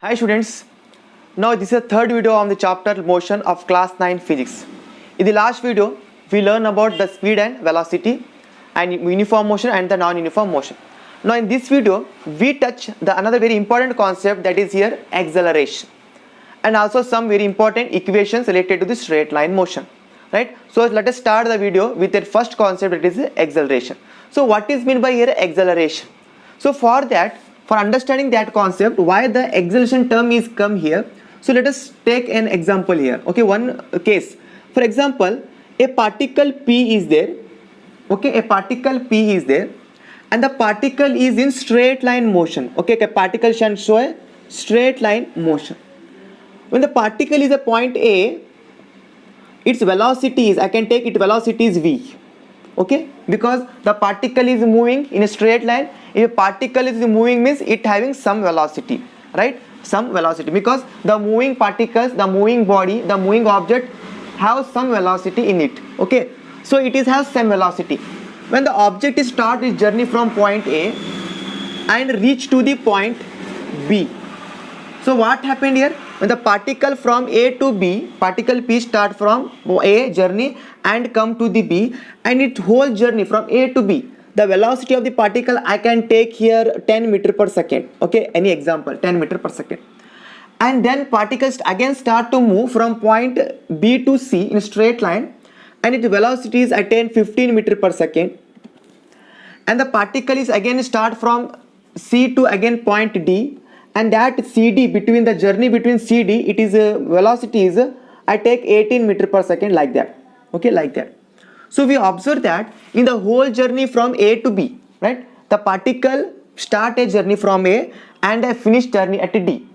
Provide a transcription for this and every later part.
Hi students, now this is the third video on the chapter motion of class 9 physics. In the last video, we learned about the speed and velocity and uniform motion and the non-uniform motion. Now in this video, we touch the another very important concept, that is here acceleration, and also some very important equations related to the straight line motion. Right? So let us start the video with the first concept, that is acceleration. So what is meant by here acceleration? So for understanding that concept, why the acceleration term is come here, so let us take an example here. Okay, one case. For example, a particle P is there. Okay, a particle P is there, and the particle is in straight line motion. Okay, a particle shall show a straight line motion. When the particle is at point A, its velocity is, I can take its velocity is v. Okay, because the particle is moving in a straight line. If a particle is moving, means it having some velocity, right? Some velocity, because the moving particles, the moving body, the moving object have some velocity in it. Okay, so it is has some velocity. When the object is start its journey from point A and reach to the point B, so what happened here? When the particle from A to B, particle P start from A journey and come to the B, and its whole journey from A to B, the velocity of the particle I can take here 10 meter per second. Okay, any example, 10 meter per second. And then particles again start to move from point B to C in a straight line, and its velocity is attain 15 meter per second. And the particle is again start from C to again point D, and that CD, between the journey between CD, it is velocity is I take 18 meter per second, like that. Okay, like that. So we observe that in the whole journey from A to B, right, the particle start a journey from A and a finish journey at D,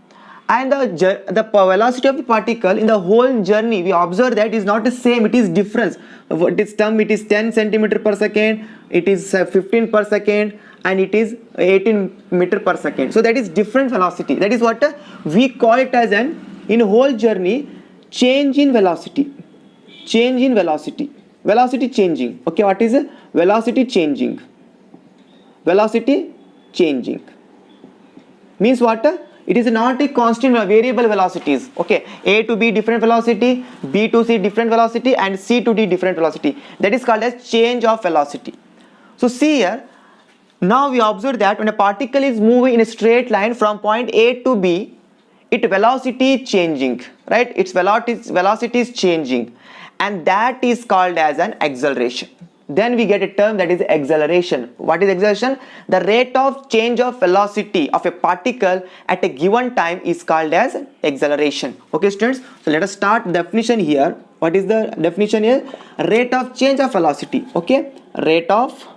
and the velocity of the particle in the whole journey, we observe that is not the same, it is difference. What is term? It is 10 centimeter per second, it is 15 per second, and it is 18 meter per second. So that is different velocity. That is what we call it as an in whole journey change in velocity. Change in velocity. Velocity changing. Okay, what is velocity changing? Velocity changing means what? It is not a constant variable velocities. Okay, A to B different velocity, B to C different velocity, and C to D different velocity. That is called as change of velocity. So see here, now we observe that when a particle is moving in a straight line from point A to B, its velocity is changing, right? Its velocity is changing, and that is called as an acceleration. Then we get a term, that is acceleration. What is acceleration? The rate of change of velocity of a particle at a given time is called as acceleration. Okay students, so let us start definition here. What is the definition here? Rate of change of velocity. Okay, rate of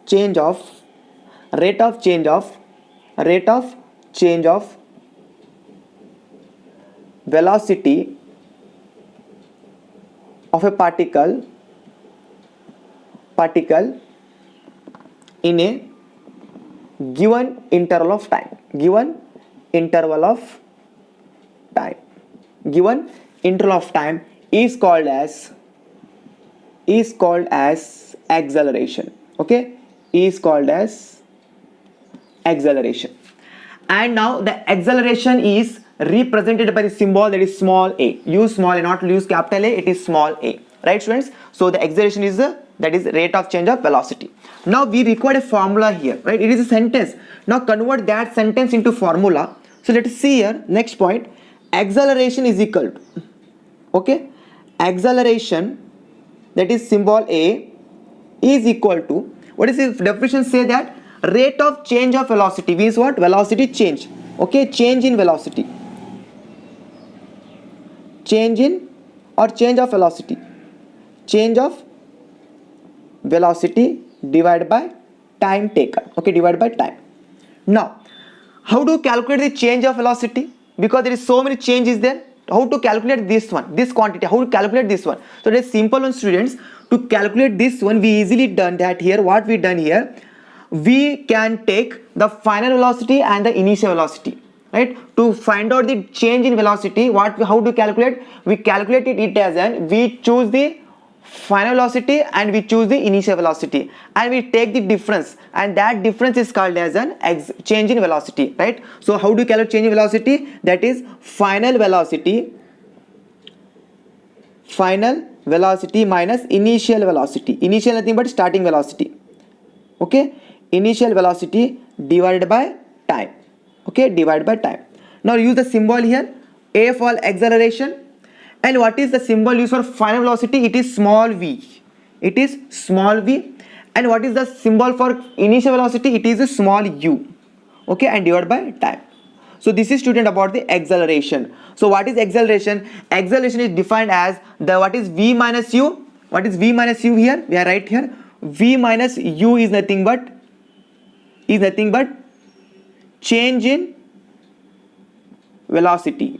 change of velocity of a particle in a given interval of time. Given interval of time is called as acceleration. Okay, is called as acceleration. And now the acceleration is represented by the symbol, that is small a. Use small a, not use capital A, it is small a, right students? So the acceleration is that is rate of change of velocity. Now we require a formula here, right? It is a sentence. Now convert that sentence into formula. So let us see here, next point, acceleration is equal to, okay, acceleration, that is symbol a, is equal to, what is the definition? Say that rate of change of velocity means what? Velocity change. Okay, change in velocity. Change in or change of velocity. Change of velocity divided by time taken. Okay, divided by time. Now, how to calculate the change of velocity? Because there is so many changes there. How to calculate this one, this quantity? How to calculate this one? So it is simple one students. To calculate this one, we easily done that here. What we done here? We can take the final velocity and the initial velocity, right? To find out the change in velocity, how to calculate? We calculated it as an, we choose the final velocity and we choose the initial velocity, and we take the difference, and that difference is called as an change in velocity, right? So how do you calculate change in velocity? That is final velocity minus initial velocity. Initial nothing but starting velocity. Okay, initial velocity divided by time. Okay, divided by time. Now use the symbol here, A for acceleration. And what is the symbol used for final velocity? It is small v. It is small v. And what is the symbol for initial velocity? It is a small u. Okay, and divided by time. So this is, student, about the acceleration. So what is acceleration? Acceleration is defined as the what is v minus u. What is v minus u here? We are right here. V minus u is nothing but change in velocity.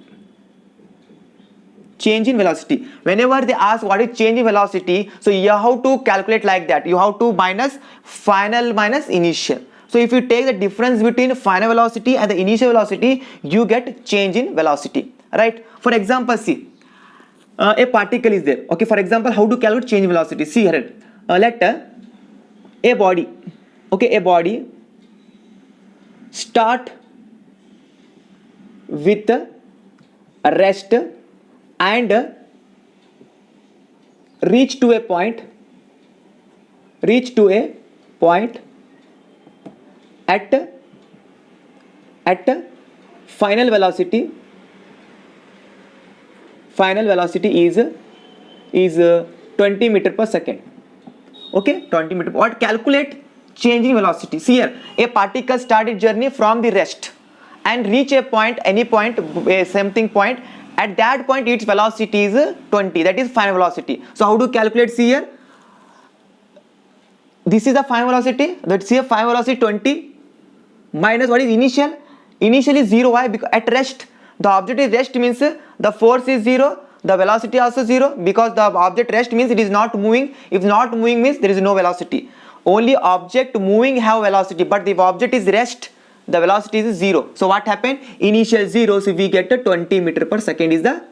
Change in velocity. Whenever they ask what is change in velocity, so you have to calculate like that. You have to minus final minus initial. So if you take the difference between final velocity and the initial velocity, you get change in velocity, right? For example, see, a particle is there. Okay, for example, how to calculate change in velocity? See here, let a body, okay, a body start with a rest and reach to a point at final velocity is 20 meter per second. Okay, 20 meter. What calculate change in velocity? See here, a particle started journey from the rest and reach a point, any point, something point. At that point its velocity is 20, that is final velocity. So how to calculate? See here, this is the final velocity, let's see, final velocity 20 minus what is initial? Initial is 0. Why? Because at rest, the object is rest means the force is 0, the velocity also 0, because the object rest means it is not moving. If not moving means there is no velocity. Only object moving have velocity, but if object is rest, the velocity is 0. So what happened? Initial 0, so we get a 20 meter per second is the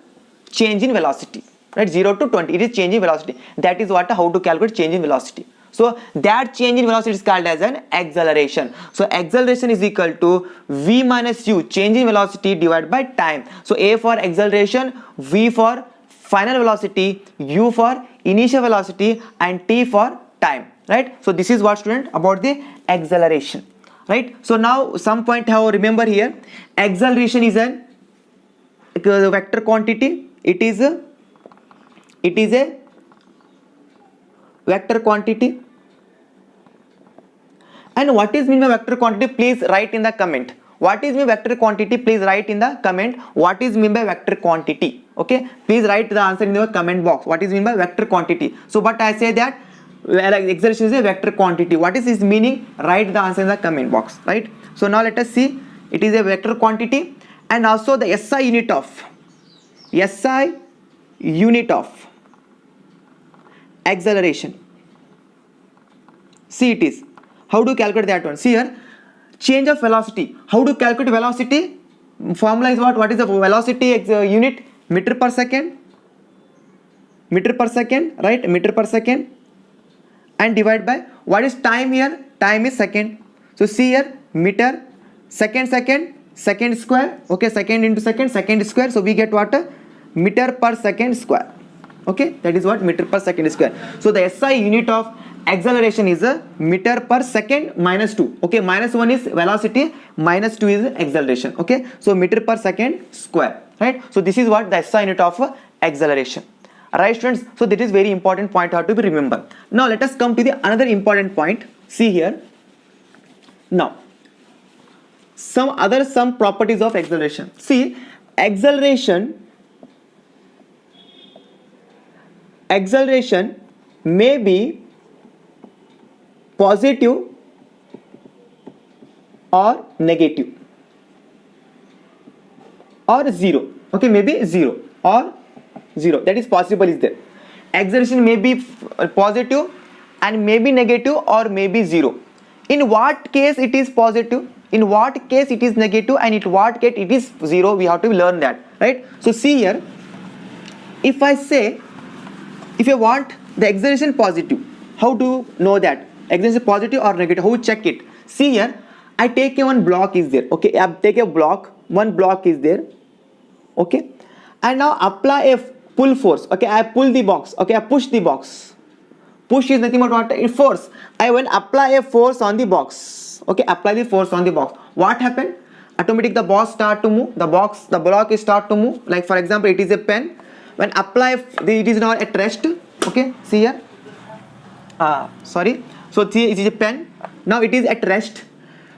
change in velocity, right? 0 to 20, it is change in velocity. That is what, how to calculate change in velocity. So that change in velocity is called as an acceleration. So acceleration is equal to v minus u, change in velocity, divided by time. So a for acceleration, v for final velocity, u for initial velocity, and t for time, right? So this is what, student, about the acceleration. Right, so now some point have remember here, acceleration is a vector quantity. It is a vector quantity. And what is mean by vector quantity? Please write in the comment. What is mean by vector quantity? Please write in the comment. What is mean by vector quantity? Okay, please write the answer in the comment box. What is mean by vector quantity? So, but I say that acceleration is a vector quantity. What is its meaning? Write the answer in the comment box, right? So now let us see, it is a vector quantity, and also the SI unit of acceleration. See, it is, how to calculate that one? See here, change of velocity. How to calculate velocity? Formula is what? What is the velocity unit? Meter per second, right? Meter per second. And divide by what is time here? Time is second. So see here, meter, second square. Okay, second into second square. So we get what? Meter per second square. Okay, that is what? Meter per second square. So the SI unit of acceleration is a meter per second minus 2. Okay, minus 1 is velocity, minus 2 is acceleration. Okay, so meter per second square, right? So this is what the SI unit of acceleration. Right, students, so that is very important point how to be remember. Now let us come to the another important point. See here, now some properties of acceleration. See, acceleration may be positive or negative or 0. Okay, maybe 0 or 0, that is possible is there. Acceleration may be positive and may be negative or may be 0. In what case it is positive, in what case it is negative, and in what case it is 0, we have to learn that, right? So see here, if I say, if you want the acceleration positive. How to know that acceleration is positive or negative? How to check it? See here, I take a one block is there. Okay, I take a block, one block is there. Okay, and now apply a pull force. Okay, I pull the box. Okay, I push the box. Push is nothing but what? It force. I will apply a force on the box. Okay, apply the force on the box. What happened? Automatic the box start to move. The block is start to move. Like for example, it is a pen. When apply, it is now at rest. Okay, see here. Sorry. So see, it is a pen. Now it is at rest.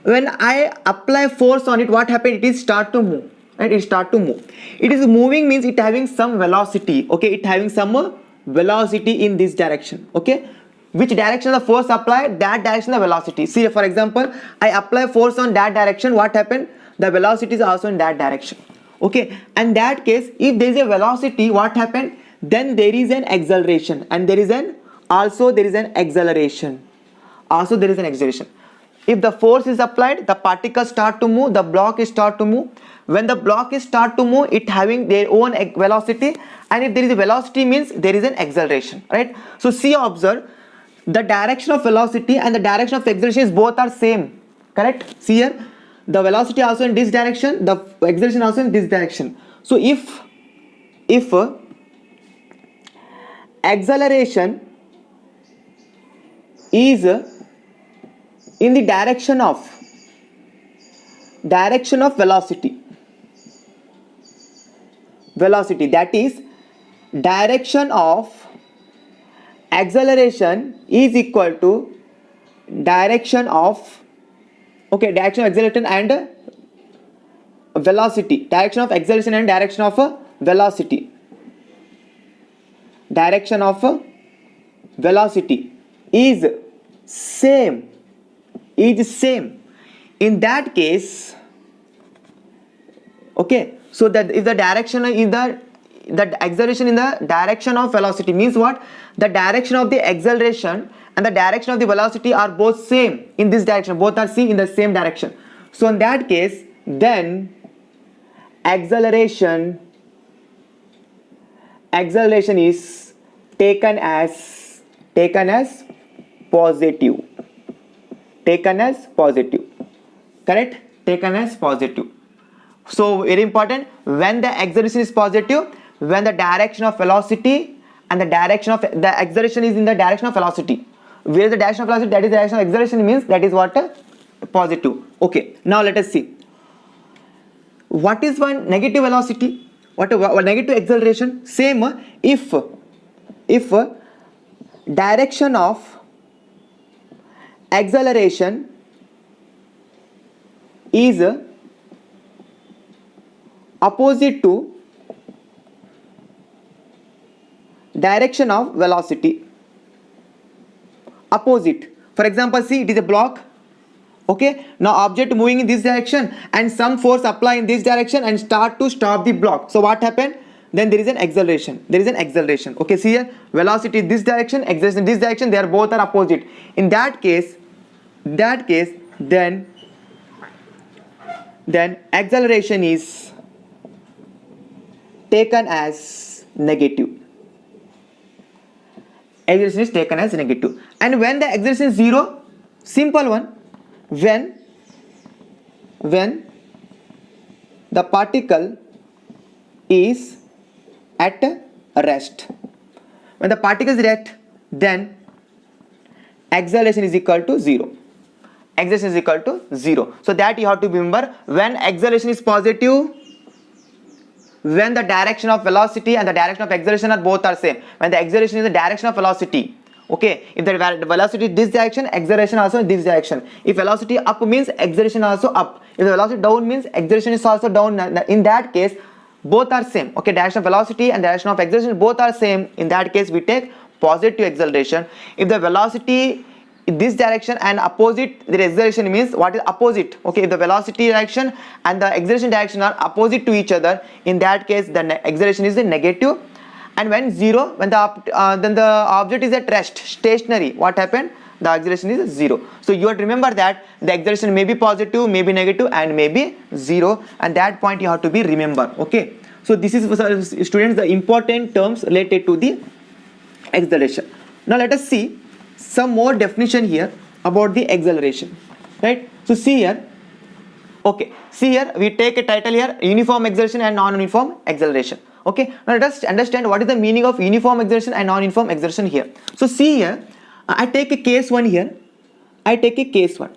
When I apply force on it, what happened? It is start to move. And it start to move. It is moving means it having some velocity. Okay, it having some velocity in this direction. Okay, which direction the force applied, that direction the velocity. See, for example, I apply force on that direction. What happened? The velocity is also in that direction. Okay, and that case, if there is a velocity, what happened? Then there is an acceleration, and there is an acceleration. Also there is an acceleration. If the force is applied, the particles start to move, the block is start to move. When the block is start to move, it having their own velocity, and if there is a velocity means there is an acceleration, right? So see, observe, the direction of velocity and the direction of acceleration is both are same, correct? See here, the velocity also in this direction, the acceleration also in this direction. So if acceleration is in the direction of velocity, that is direction of acceleration is equal to direction of acceleration and velocity. Direction of acceleration and direction of velocity. Direction of velocity is same. In that case, okay, so that if the direction is the acceleration in the direction of velocity means what? The direction of the acceleration and the direction of the velocity are both same in this direction, both are seen in the same direction. So in that case, then acceleration is taken as positive. Correct? Taken as positive. So very important, when the acceleration is positive, when the direction of velocity and the direction of the acceleration is in the direction of velocity, where the direction of velocity, that is the direction of acceleration, means that is what? Positive. Okay, now let us see what is one negative velocity, what negative acceleration. Same, if direction of acceleration is opposite to direction of velocity. Opposite. For example, see, it is a block. Okay, now object moving in this direction and some force apply in this direction and start to stop the block. So what happened? Then there is an acceleration. Okay, see here, velocity in this direction, acceleration in this direction, they are both are opposite. In that case, then acceleration is taken as negative. Acceleration is taken as negative. And when the acceleration is zero, simple one, when the particle is at rest. When the particle is at rest, then acceleration is equal to zero. So that you have to remember, when acceleration is positive, when the direction of velocity and the direction of acceleration are both are same. When the acceleration is the direction of velocity, okay, if the velocity is this direction, acceleration also in this direction. If velocity up means acceleration also up. If the velocity down means acceleration is also down. In that case, both are same. Okay, direction of velocity and direction of acceleration both are same. In that case, we take positive acceleration. If the velocity in this direction and opposite the acceleration means what is opposite? Okay, if the velocity direction and the acceleration direction are opposite to each other, in that case the acceleration is the negative. And when zero, when then the object is at rest, stationary, what happened? The acceleration is zero. So you have to remember that the acceleration may be positive, may be negative, and may be zero, and that point you have to be remember. Okay, so this is for students the important terms related to the acceleration. Now let us see some more definition here about the acceleration, right? So see here, okay, see here we take a title here, uniform acceleration and non-uniform acceleration. Okay, now let us understand what is the meaning of uniform acceleration and non-uniform acceleration here. So see here, I take a case 1 here, I take a case 1,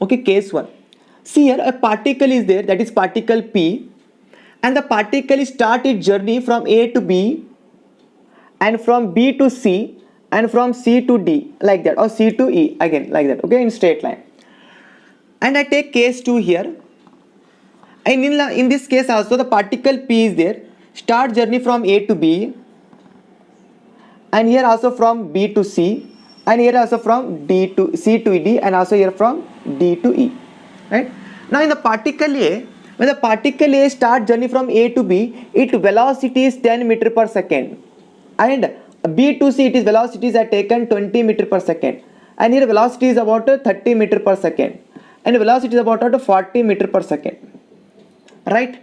okay, case 1. See here, a particle is there, that is particle P, and the particle start its journey from A to B and from B to C and from C to D, like that, or C to E, again like that, okay, in straight line. And I take case 2 here, and in this case also the particle P is there, start journey from A to B, and here also from B to C, and here also from D to C to D, and also here from D to E, right? Now in the particle A, when the particle A start journey from A to B, its velocity is 10 meter per second, and B to C, its velocities are taken 20 meter per second, and here velocity is about 30 meter per second, and velocity is about 40 meter per second, right?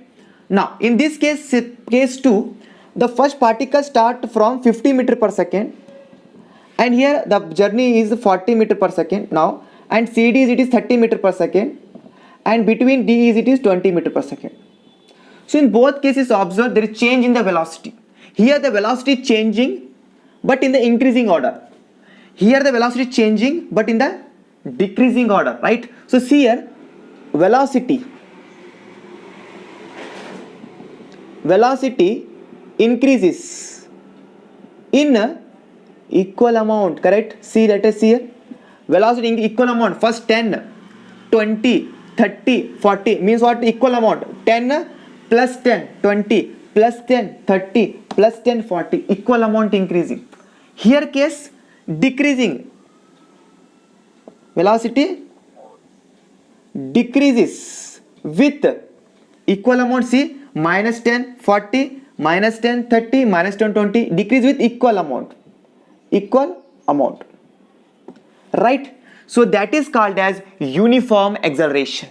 Now in this case, case 2, the first particle start from 50 meter per second, and here the journey is 40 meter per second now, and CD is, it is 30 meter per second, and between D is, it is 20 meter per second. So in both cases observe there is change in the velocity. Here the velocity is changing but in the increasing order. Here the velocity is changing but in the decreasing order, right? So see here, velocity increases in equal amount, correct? See, let us see here, velocity in equal amount, first 10, 20, 30, 40 means what? Equal amount, 10 plus 10, 20 plus 10, 30 plus 10, 40, equal amount increasing. Here case decreasing, velocity decreases with equal amount. See, minus 10, 40, minus 10, 30, minus 10, 20, decrease with equal amount, right? So that is called as uniform acceleration.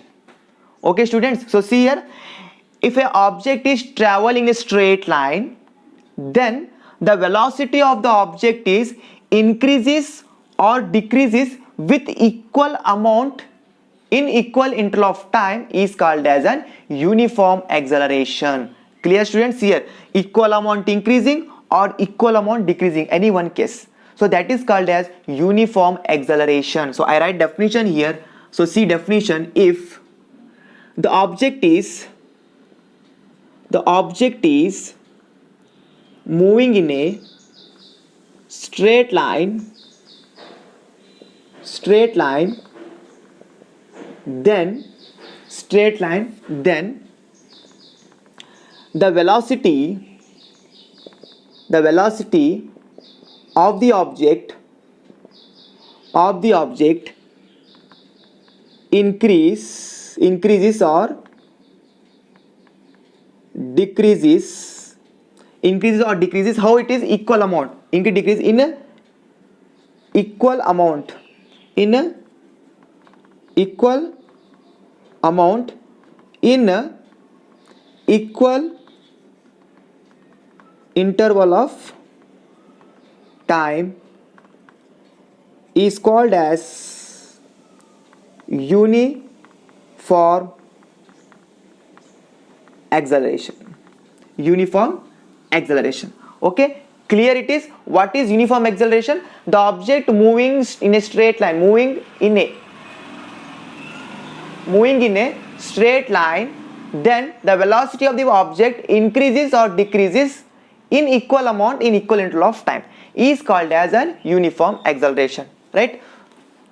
Okay students, so see here, if an object is traveling in a straight line, then the velocity of the object is increases or decreases with equal amount in equal interval of time is called as an uniform acceleration. Clear students? Here equal amount increasing or equal amount decreasing, any one case. So that is called as uniform acceleration. So I write definition here. So see definition, if the object is moving in a straight line, then the velocity of the object increases or decreases, how it is? Equal amount, decrease in equal amount, in equal interval of time is called as uniform acceleration. Okay, clear it is? What is uniform acceleration? The object moving in a straight line, moving in a straight line, then the velocity of the object increases or decreases in equal amount in equal interval of time is called as an uniform acceleration, right?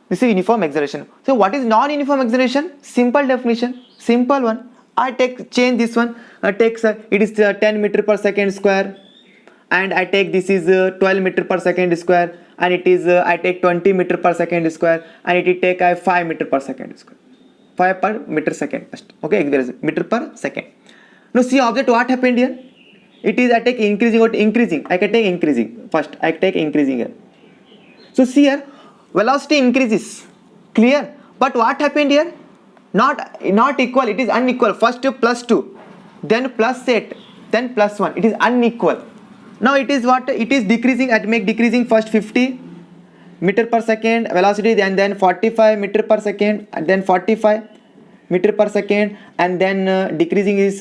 This is uniform acceleration. So what is non-uniform acceleration? Simple definition, simple one. I change this one. I take it is 10 meter per second square, and I take this is 12 meter per second square, and it is I take 20 meter per second square, and it will take 5 meter per second square, 5 per meter second. Okay, meter per second. Now see object, what happened here? It is I take increasing or increasing. I can take increasing first. I take increasing here. So see here, velocity increases. Clear? But what happened here? Not equal. It is unequal. First plus 2, then plus 8, then plus 1. It is unequal. Now it is what? It is decreasing. At make decreasing first 50 meter per second velocity, and then 45 meter per second, and then 45 meter per second, and then decreasing is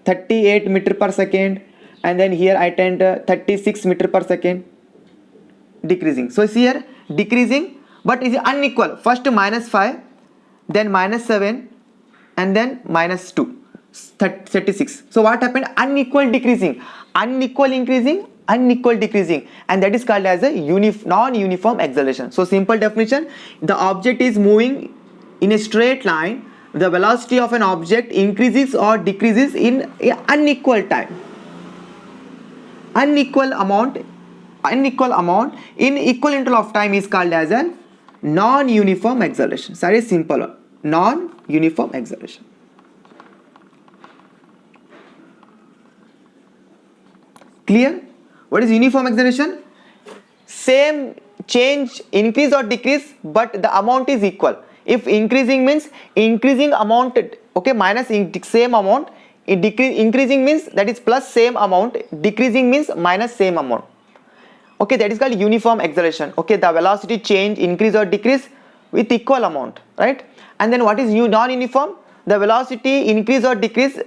38 meter per second, and then here I tend 36 meter per second decreasing. So see here decreasing, but is unequal. First -5, then -7, and then -2, 36. So what happened? Unequal decreasing, unequal increasing, unequal decreasing, and that is called as a non-uniform acceleration. So simple definition: the object is moving in a straight line. The velocity of an object increases or decreases in an unequal time, unequal amount in equal interval of time is called as a non-uniform acceleration. So that is simple one. Non-uniform acceleration. Clear? What is uniform acceleration? Same change, increase or decrease, but the amount is equal. If increasing means increasing amount, okay, minus same amount. Increasing means that is plus same amount. Decreasing means minus same amount. Okay, that is called uniform acceleration. Okay, the velocity change, increase or decrease with equal amount, right? And then what is non-uniform? The velocity increase or decrease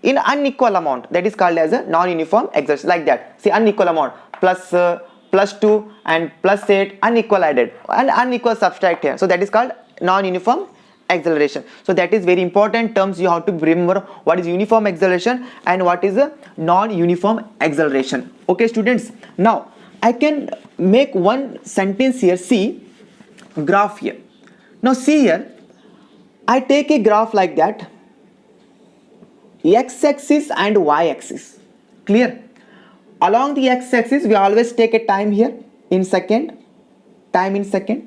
in unequal amount. That is called as a non-uniform acceleration. Like that. See, unequal amount, plus 2 and plus 8, unequal added and unequal subtract here. So that is called non-uniform acceleration. So that is very important terms you have to remember. What is uniform acceleration and what is a non-uniform acceleration. Okay students, now I can make one sentence here. See graph here. Now see here, I take a graph like that, x-axis and y-axis. Clear? Along the x-axis we always take a time here in second, time in second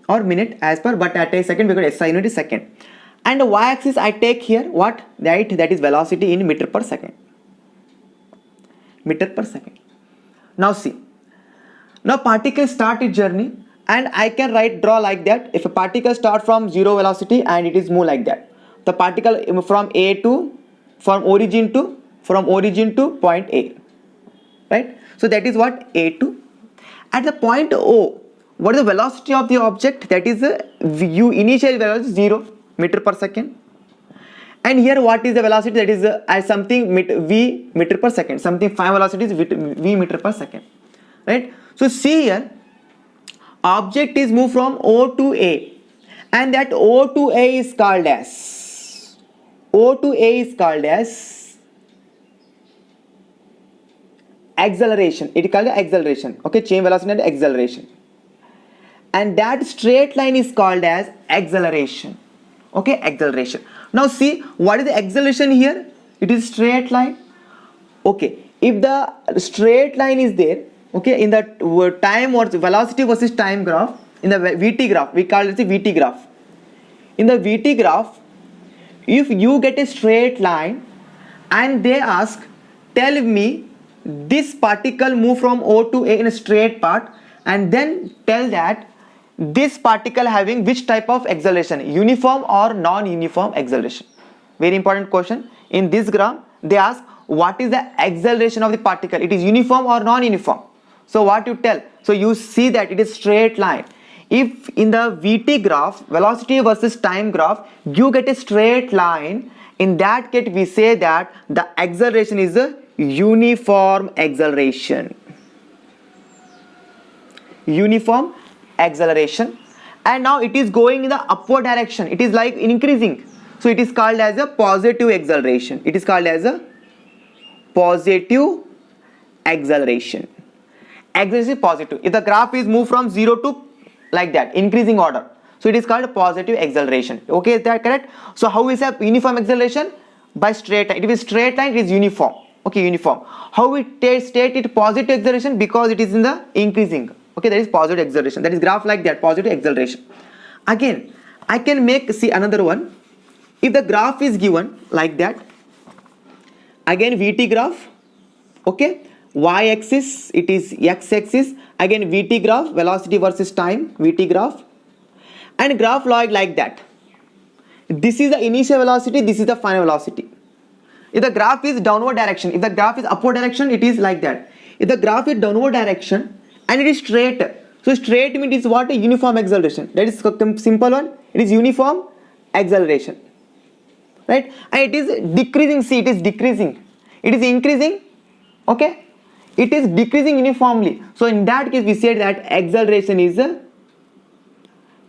or minute as per, but at a second because SI unit is second. And the y-axis I take here what? That is velocity in meter per second. Meter per second. Now see. Now particle start its journey and I can draw like that. If a particle start from 0 velocity and it is move like that, the particle from origin to point A, right? So that is what A2. At the point O, what is the velocity of the object? That is initial velocity 0 meter per second. And here what is the velocity? That is something v meter per second. Something final velocity is v meter per second, right? So see here, object is moved from O to A, and that O to A is called as acceleration. It is called acceleration. Okay, change velocity and acceleration. And that straight line is called as acceleration. Okay, acceleration. Now see, what is the acceleration here? It is straight line. Okay, if the straight line is there, okay, in the time or velocity versus time graph, in the VT graph, we call it the VT graph. In the VT graph, if you get a straight line and they ask, tell me this particle move from O to A in a straight path, and then tell that this particle having which type of acceleration, uniform or non-uniform acceleration. Very important question. In this graph they ask what is the acceleration of the particle, it is uniform or non-uniform. So what you tell? So you see that it is straight line. If in the VT graph, velocity versus time graph, you get a straight line, in that case we say that the acceleration is a uniform acceleration. Uniform acceleration. And now it is going in the upward direction. It is like increasing. So it is called as a positive acceleration. It is called as a positive acceleration. Acceleration is positive. If the graph is moved from 0 to like that, increasing order, so it is called positive acceleration. Okay, is that correct? So how is a uniform acceleration? By straight line. If it is straight line, it is uniform. Okay, uniform. How we state it positive acceleration? Because it is in the increasing. Okay, that is positive acceleration. That is graph like that, positive acceleration. Again, I can make, see another one. If the graph is given like that, again VT graph, okay, y-axis, it is x-axis, again VT graph, velocity versus time, VT graph, and graph like that. This is the initial velocity, this is the final velocity. If the graph is downward direction, if the graph is upward direction, it is like that. if the graph is downward direction and it is straight, so straight means it is what? A uniform acceleration. That is simple one. It is uniform acceleration, right? And it is decreasing. See, it is decreasing. It is increasing. Okay, it is decreasing uniformly. So in that case, we said that acceleration is a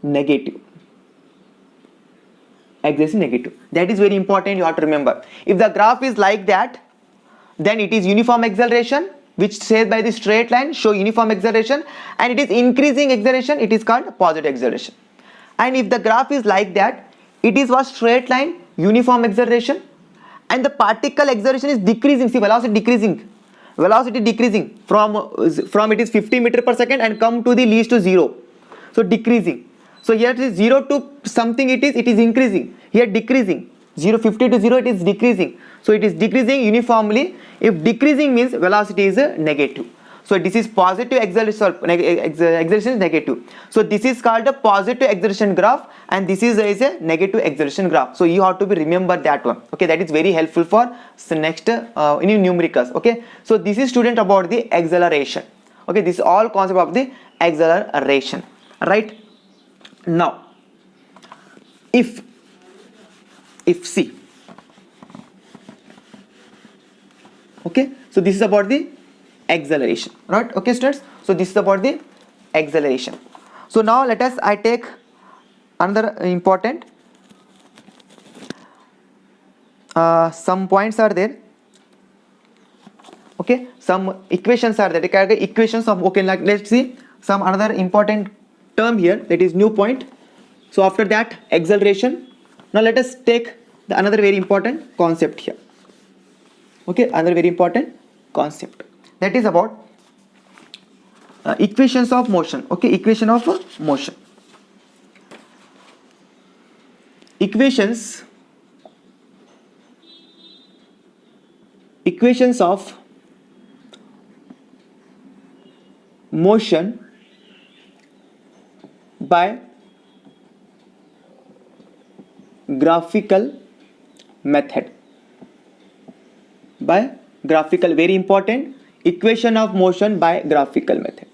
negative. Acceleration negative. That is very important. You have to remember. If the graph is like that, then it is uniform acceleration, which says by the straight line show uniform acceleration, and it is increasing acceleration. It is called positive acceleration. And if the graph is like that, it is what? Straight line, uniform acceleration, and the particle acceleration is decreasing. See, velocity decreasing. Velocity decreasing from it is 50 meter per second and come to the least to 0. So decreasing. So here it is 0 to something, it is increasing. Here decreasing. 50 to 0, it is decreasing. So it is decreasing uniformly. If decreasing means velocity is negative. So this is positive acceleration, acceleration is negative. So this is called a positive acceleration graph, and this is a negative acceleration graph. So you have to remember that one. Okay, that is very helpful for next in numericals. Okay, so this is student about the acceleration. Okay, this is all concept of the acceleration, right? Now, if C, okay, so this is about the acceleration, right? Okay, students, so this is about the acceleration. So now I take another important some points are there. Okay, some equations are there. Equations of, okay, like let's see some another important term here, that is new point. So after that, acceleration. Now let us take the another very important concept here. Okay, another very important concept, that is about equations of motion. Okay, equation of motion. Equations of motion by graphical method. By graphical, very important, equation of motion by graphical method.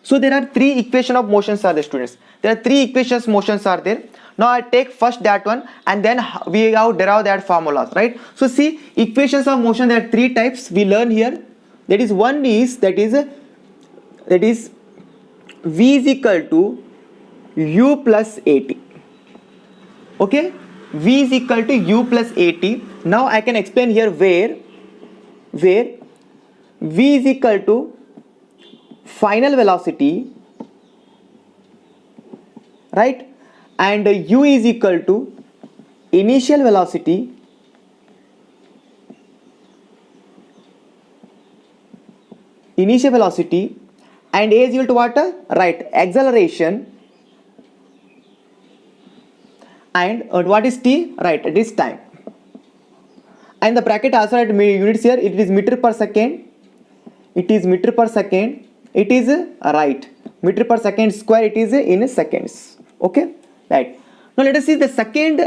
So there are three equation of motions are there, students. There are three equations motions are there. Now I take first that one, and then we have derive that formulas, right? So see, equations of motion, there are three types we learn here. That is, one is that is V is equal to U plus AT. Okay, V is equal to U plus AT. Now I can explain here where V is equal to final velocity, right, and U is equal to initial velocity and A is equal to what? Right, acceleration, and what is T? Right, it is time. And the bracket also at units here, it is meter per second. It is meter per second. It is right, meter per second square. It is in seconds. Okay, right. Now let us see the second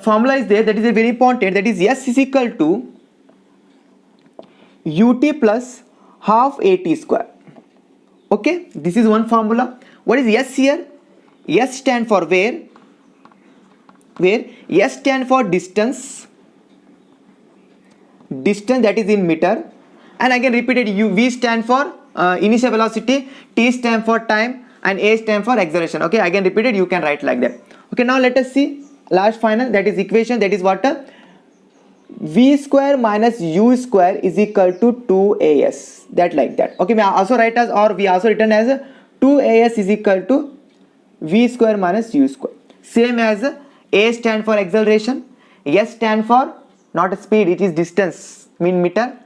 formula is there. That is very important. That is S is equal to UT plus half AT square. Okay, this is one formula. What is S here? S stand for where S stand for distance, that is in meter, and again repeated, V stand for initial velocity, T stand for time, and A stand for acceleration. Okay, again repeated, you can write like that. Okay, now let us see last final, that is equation, that is what? V square minus U square is equal to 2AS, that like that. Okay, we also write as, or we also written as 2AS is equal to V square minus U square. Same as A stand for acceleration, S stand for not speed, it is distance, mean meter,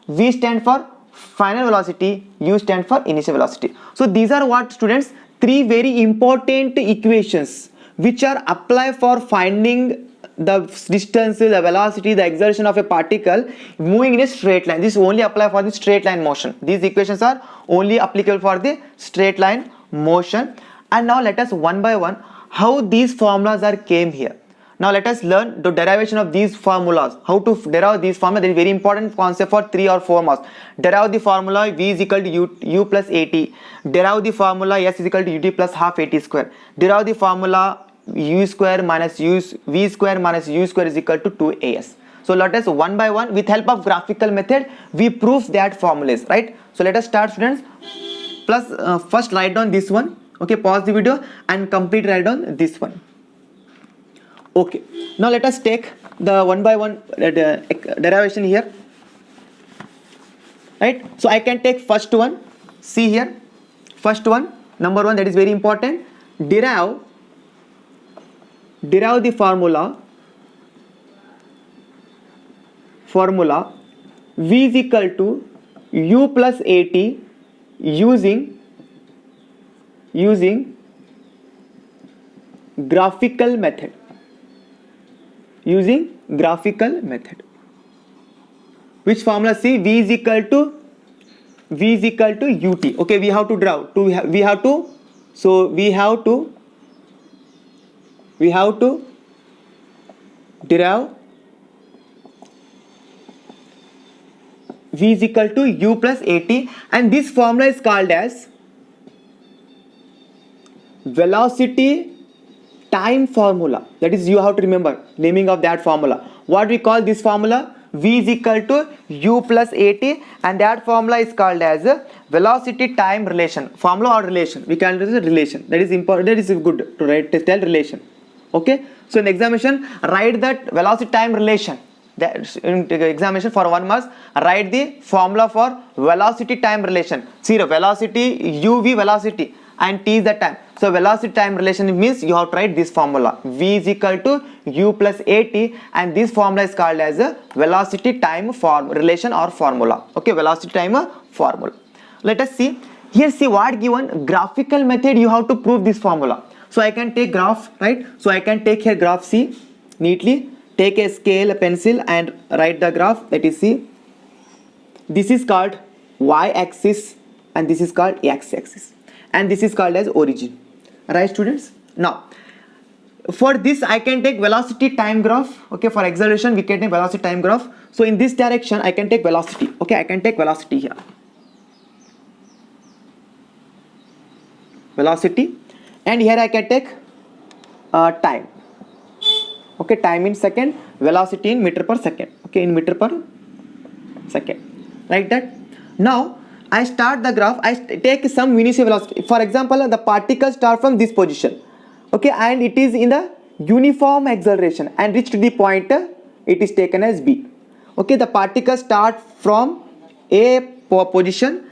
V stand for final velocity, U stand for initial velocity. So these are what, students, three very important equations which are applied for finding the distance, the velocity, the acceleration of a particle moving in a straight line. This only apply for the straight line motion. These equations are only applicable for the straight line motion. And now let us one by one how these formulas are came here. Now let us learn the derivation of these formulas. How to derive these formulas? That is very important concept for 3 or 4 marks. Derive the formula V is equal to U plus AT. Derive the formula S is equal to UT plus half AT square. Derive the formula U square minus V square minus U square is equal to 2AS. So let us one by one, with help of graphical method, we prove that formulas, right? So let us start, students. Plus first write down this one. Okay, pause the video and complete write down this one. Okay, now let us take the one by one derivation here, right? So I can take first one. See here, first one, number one, that is very important. Derive the formula V is equal to U plus AT using graphical method. Which formula? See, V is equal to UT. Okay, we have to draw. We have to derive V is equal to U plus AT, and this formula is called as velocity time formula. That is, you have to remember naming of that formula. What we call this formula? V is equal to U plus AT, and that formula is called as velocity time relation. Formula or relation? We can use a relation. That is important. That is good to write, to tell relation. Okay. So in examination, write that velocity time relation. That in examination for 1 mark, write the formula for velocity time relation. See the velocity, UV velocity, and T is the time. So velocity time relation means you have to write this formula. V is equal to U plus AT, and this formula is called as a velocity time relation or formula. Okay, velocity time formula. Let us see. Here, see what given graphical method you have to prove this formula. So I can take graph, right? So I can take here graph C neatly. Take a scale, a pencil, and write the graph. That is, see, this is called y-axis, and this is called x-axis, and this is called as origin. Right, students? Now, for this I can take velocity time graph. Okay, for acceleration we can take velocity time graph. So in this direction I can take velocity. Okay, I can take velocity here. Velocity, and here I can take time. Okay, time in second, velocity in meter per second. Okay, in meter per second, like that. Now I start the graph. I take some initial velocity. For example, the particles start from this position. Okay, and it is in the uniform acceleration and reach to the point, it is taken as B. Okay, the particles start from A position.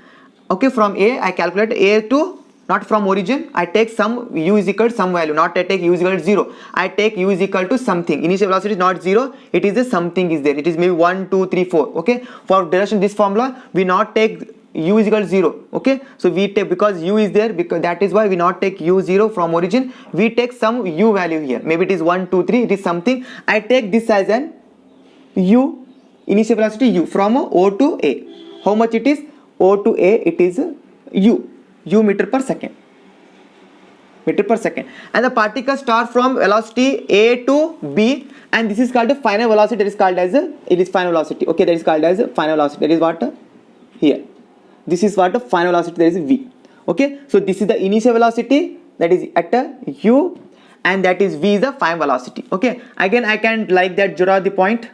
Okay, from A I calculate A to, not from origin, I take some U is equal to some value, not I take U is equal to 0. I take U is equal to something. Initial velocity is not 0, it is a something is there. It is maybe 1, 2, 3, 4. Okay, for derivation this formula, we not take U is equal to 0. Okay, so we take, because U is there, because that is why we not take U 0 from origin. We take some U value here. Maybe it is 1, 2, 3, it is something. I take this as an U, initial velocity U, from O to A. How much it is? O to A, it is U meter per second. And the particles start from velocity A to B, and this is called the final velocity. That is called as final velocity. Okay, that is called as final velocity. That is what here. This is what the final velocity, that is V. Okay, so this is the initial velocity, that is at U, and that is V is the final velocity. Okay, again I can like that draw the point.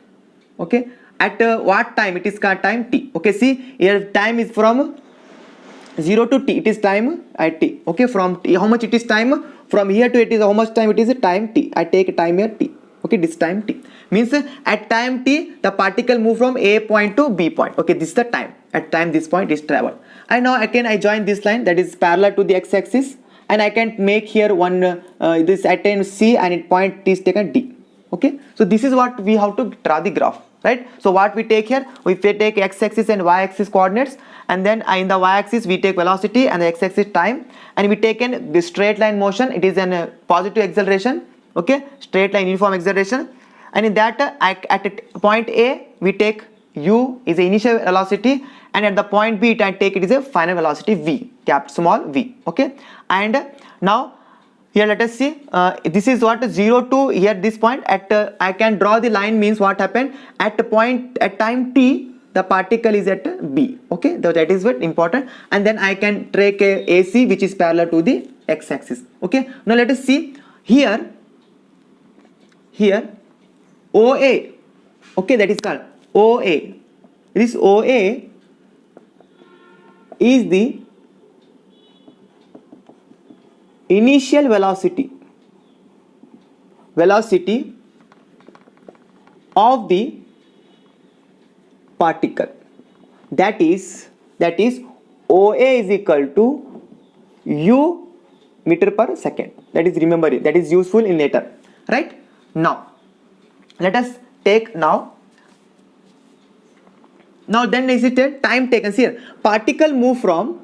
Okay, at what time? It is called time T. Okay, see here time is from 0 to T, it is time at T. Okay, from T, how much it is time? From here to it is how much time? It is time T. I take time here T. Okay, this time T. Means at time T, the particle move from A point to B point. Okay, this is the time. At time this point is traveled. And now again I join this line that is parallel to the x-axis, and I can make here one this attain C, and it point T is taken D. Okay, so this is what we have to draw the graph, right? So what we take here, we take x-axis and y-axis coordinates, and then in the y-axis we take velocity and the x-axis time, and we take in the straight line motion. It is a positive acceleration. Okay, straight line uniform acceleration, and in that at point A we take U is the initial velocity, and at the point B I take it is a final velocity V, capital small V. Okay, and now Here let us see, this is what 0 to here this point at I can draw the line, means what happened at a point at time t the particle is at B. Okay, that is what important, and then I can take a AC which is parallel to the x-axis. Okay, now let us see here OA. Okay, that is called OA. This OA is the initial velocity of the particle, that is OA is equal to u meter per second. That is, remember it, that is useful in later, right? Now let us take now then is it a time taken. Here particle move from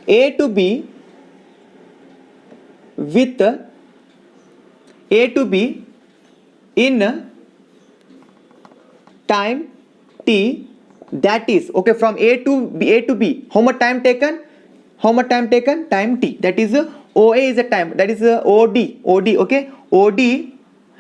A to B with A to B in time t, that is okay, from A to B. How much time taken? Time t. That is OA is a time, that is OD. Okay, OD.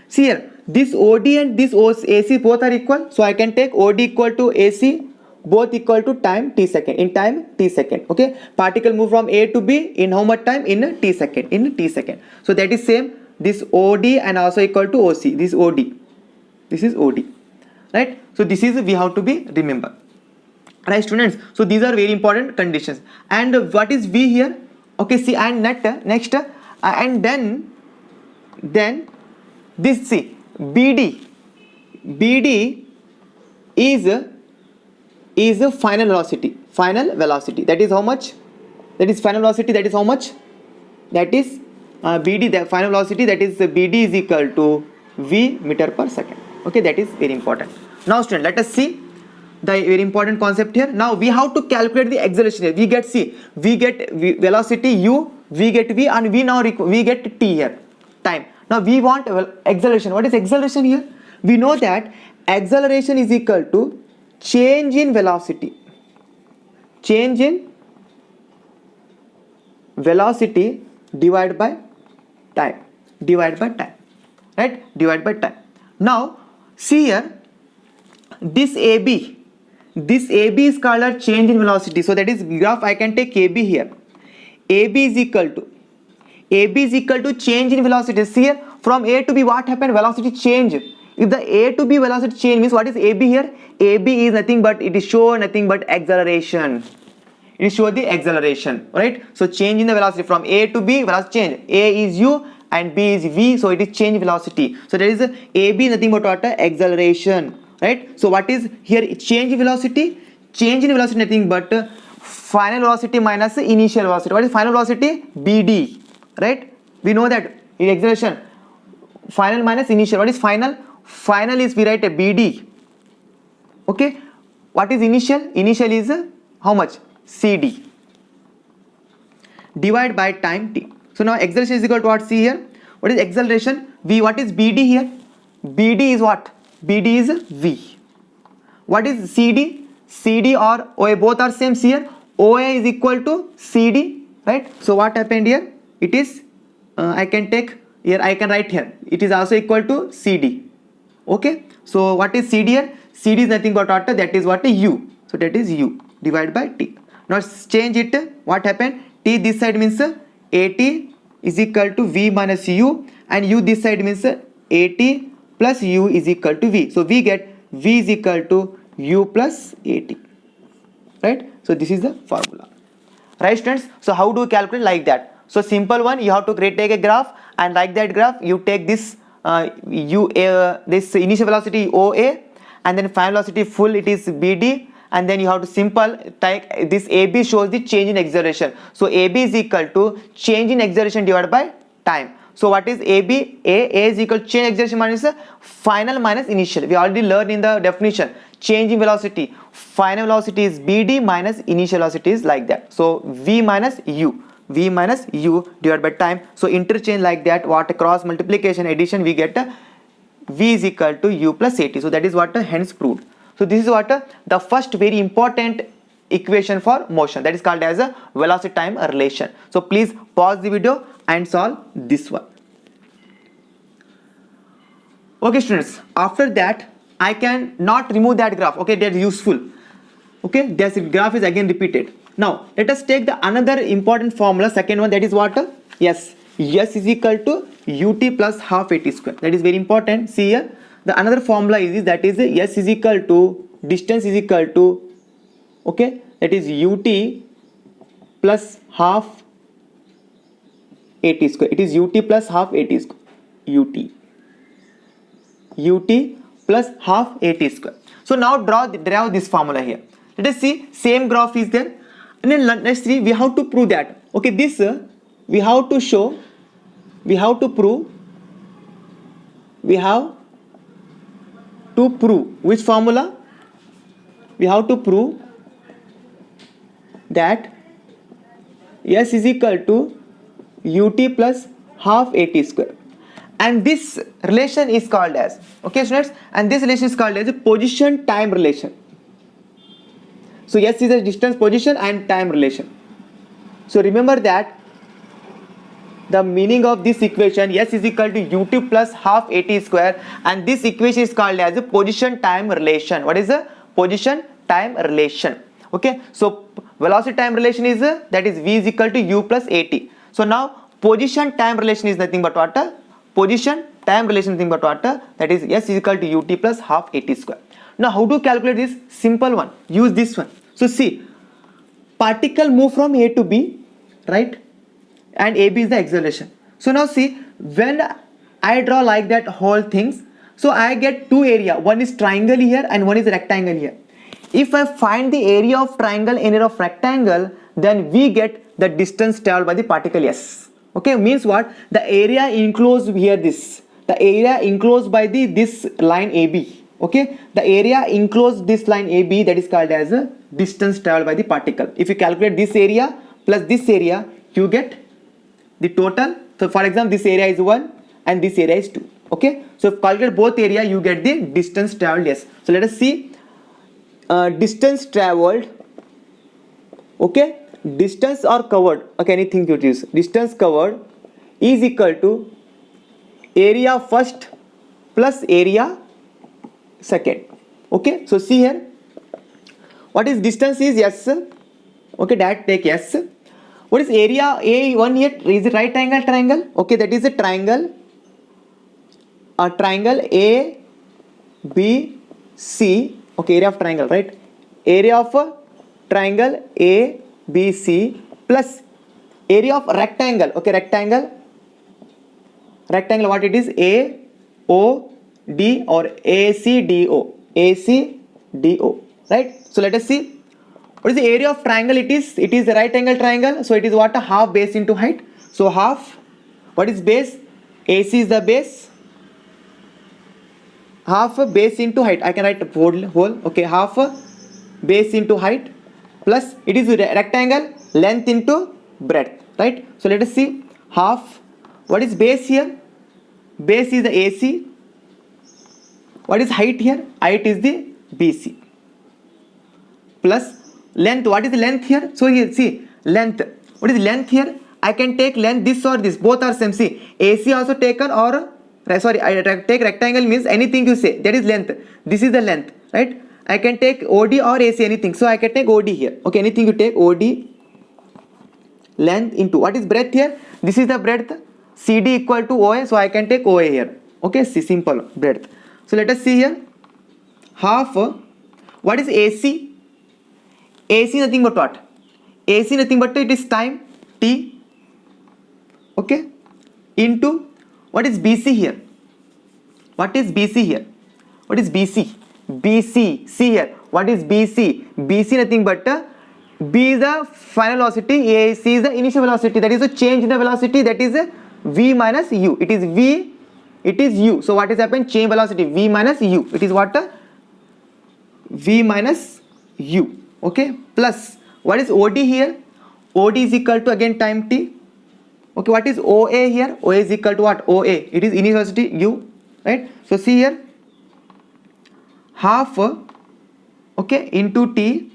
See here, this OD and this AC both are equal, so I can take OD equal to AC, both equal to time t second, in time t second. Okay, particle move from A to B in how much time? In t second. So that is same, this OD and also equal to OC. This OD, this is OD, right? So this is we have to be remember, right students? So these are very important conditions. And what is V here? Okay, see, and next and then this, see, BD is a final velocity. That is how much? That is final velocity. That is how much? That is BD, the final velocity, that is BD is equal to V meter per second. Okay, that is very important. Now student, let us see the very important concept here. Now we have to calculate the acceleration here. We get velocity u, we get v, and we get t here, time. Now we want acceleration. What is acceleration here? We know that acceleration is equal to change in velocity divided by time, right? Divided by time. Now see here, this AB is called a change in velocity. So that is graph, I can take AB here. AB is equal to change in velocity. See here, from A to B what happened? Velocity change. If the A to B velocity change means what is AB here? AB is nothing but, it is show nothing but acceleration. It is show the acceleration, right? So change in the velocity from A to B, velocity change. A is u and B is v, so it is change velocity. So that is AB nothing but what? Acceleration, right? So what is here? Change in velocity nothing but final velocity minus initial velocity. What is final velocity? BD, right? We know that in acceleration, final minus initial. What is final? Final is, we write a BD. Okay, what is initial? Initial is how much? CD divided by time t. So now acceleration is equal to what? See here, what is acceleration? V. What is BD here? BD is what? BD is V. What is CD? CD or OA, both are same. See here, OA is equal to CD, right? So what happened here? It is I can take here, I can write here, it is also equal to CD. Okay, so what is CD here? CD is nothing but what? That is what? U. So that is U divided by T. Now change it. What happened? T this side means AT is equal to V minus U, and U this side means AT plus U is equal to V. So we get V is equal to U plus AT, right? So this is the formula, right students? So how do you calculate? Like that. So simple one, you have to take a graph, and like that graph you take this this initial velocity OA, and then final velocity full, it is BD, and then you have to simple take this AB shows the change in acceleration. So AB is equal to change in acceleration divided by time. So what is AB? A is equal to change in acceleration minus final minus initial. We already learned in the definition. Change in velocity, final velocity is BD minus initial velocity is like that. So V minus U divided by time. So interchange like that, what cross multiplication addition we get V is equal to U plus AT. So that is what hence proved. So this is what the first very important equation for motion, that is called as a velocity time relation. So please pause the video and solve this one. Okay students, after that I can not remove that graph. Okay, that's useful. Okay, this graph is again repeated. Now let us take the another important formula, second one, that is what? Yes, S is equal to ut plus half at square. That is very important. See here, the another formula is that is S is equal to distance is equal to, okay, that is ut plus half at square. It is ut plus half at square. Ut plus half at square. So now draw this formula here. Let us see, same graph is there, and then let's see, we have to prove that. Okay, this we have to show, we have to prove which formula? We have to prove that S is equal to ut plus half at square, and this relation is called as, okay students, and this relation is called as a position time relation. So S is a distance, position and time relation. So remember that the meaning of this equation, S is equal to ut plus half at square, and this equation is called as a position time relation. What is the position time relation? Okay, so velocity time relation is that is V is equal to u plus at. So now position time relation is nothing but what? Position time relation is nothing but what? That is S is equal to ut plus half at square. Now how to calculate this? Simple one. Use this one. So see, particle move from A to B, right? And AB is the acceleration. So now see, when I draw like that whole things, so I get two area. One is triangle here and one is rectangle here. If I find the area of triangle and area of rectangle, then we get the distance traveled by the particle S. Okay, means what? The area enclosed here, this. The area enclosed by this line AB. Okay, the area enclosed this line AB, that is called as a distance traveled by the particle. If you calculate this area plus this area, you get the total. So for example, this area is 1 and this area is 2. Okay, so if you calculate both area, you get the distance traveled. Yes. So let us see, distance traveled. Okay, distance or covered. Okay, anything you choose. Distance covered is equal to area first plus area second. Okay, so see here, what is distance is S. Okay, that take S. What is area A1 here? Is it right angle triangle? Okay, that is a triangle. A triangle A B C. Okay, area of triangle, right? Area of a triangle A B C plus area of rectangle. Okay, rectangle. Rectangle, what it is? A O D or ACDO. ACDO, right? So let us see, what is the area of triangle? It is a right angle triangle, so it is what? A half base into height. So half, what is base? AC is the base, half base into height. I can write whole. Okay, half base into height plus it is rectangle, length into breadth, right? So let us see, half, what is base here? Base is the AC. What is height here? Height is the BC plus length. What is the length here? So here see, length. What is length here? I can take length this or this, both are same. See, AC also taken, or sorry, I take rectangle means anything you say, that is length. This is the length, right? I can take OD or AC, anything. So I can take OD here. Okay, anything you take, OD length into what is breadth here? This is the breadth. CD equal to OA, so I can take OA here. Okay, see, simple breadth. So let us see here, half, what is AC? AC nothing but what? AC nothing but it is time T. Okay, into what is BC here? What is BC here? What is BC? BC, see here, what is BC? BC nothing but B is the final velocity, AC is the initial velocity, that is a change in the velocity, that is V minus U. It is V, it is U. So what is happened? Change velocity, V minus U. It is what? V minus U. Okay, plus what is OD here? OD is equal to again time T. Okay, what is OA here? OA is equal to what? OA. It is initial velocity U, right? So see here, half okay, into t.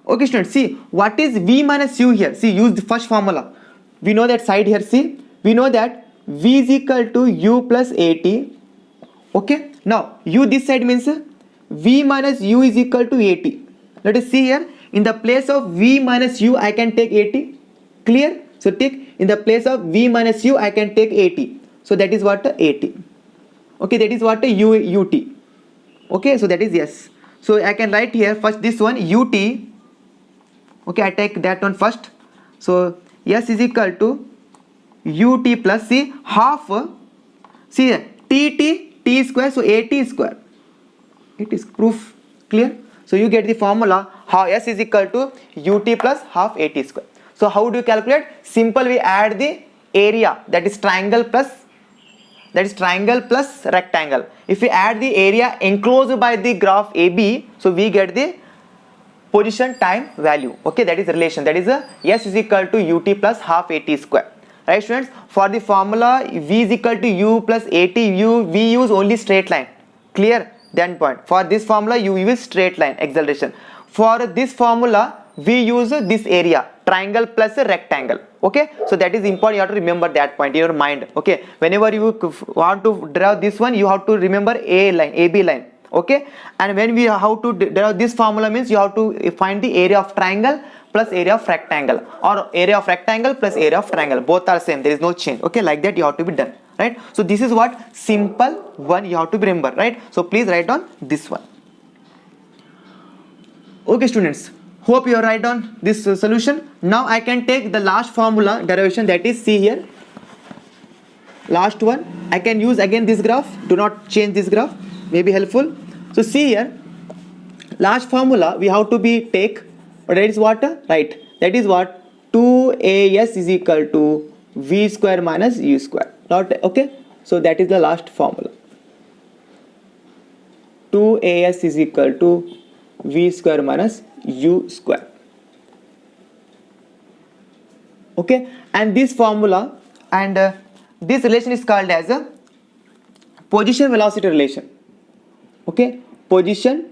Okay students, see what is v minus u here. See, use the first formula. We know that side here, see, we know that v is equal to u plus at. Okay, now u this side means v minus u is equal to at. Let us see here, in the place of v minus u I can take at. Clear? So take in the place of v minus u I can take at. So that is what at. Okay, that is what ut. Okay, so that is yes. So I can write here first this one ut. Okay, I take that one first. So s is equal to ut plus c half, see here, t square, so at square. It is proof. Clear? So you get the formula how s is equal to ut plus half at square. So how do you calculate? Simple, we add the area, that is triangle plus rectangle. If we add the area enclosed by the graph AB, so we get the position time value. Okay, that is relation, that is s is equal to ut plus half at square. Right students, for the formula v is equal to u plus at, we use only straight line. Clear? Then point. For this formula you use straight line acceleration. For this formula we use this area, triangle plus a rectangle. Okay, so that is important, you have to remember that point in your mind. Okay, whenever you want to draw this one, you have to remember a line, AB line. Okay, and when we how to draw this formula means you have to find the area of triangle plus area of rectangle, or area of rectangle plus area of triangle, both are same, there is no change. Okay, like that you have to be done, right? So this is what simple one you have to remember, right? So please write on this one. Okay students, hope you write on this solution. Now I can take the last formula derivation, that is see here, last one. I can use again this graph, do not change this graph, may be helpful. So see here, last formula we have to be take, that is what, right, that is what 2as is equal to v square minus u square. Not okay, so that is the last formula. 2as is equal to v square minus u square. Okay, and this formula and this relation is called as a position velocity relation. Okay, position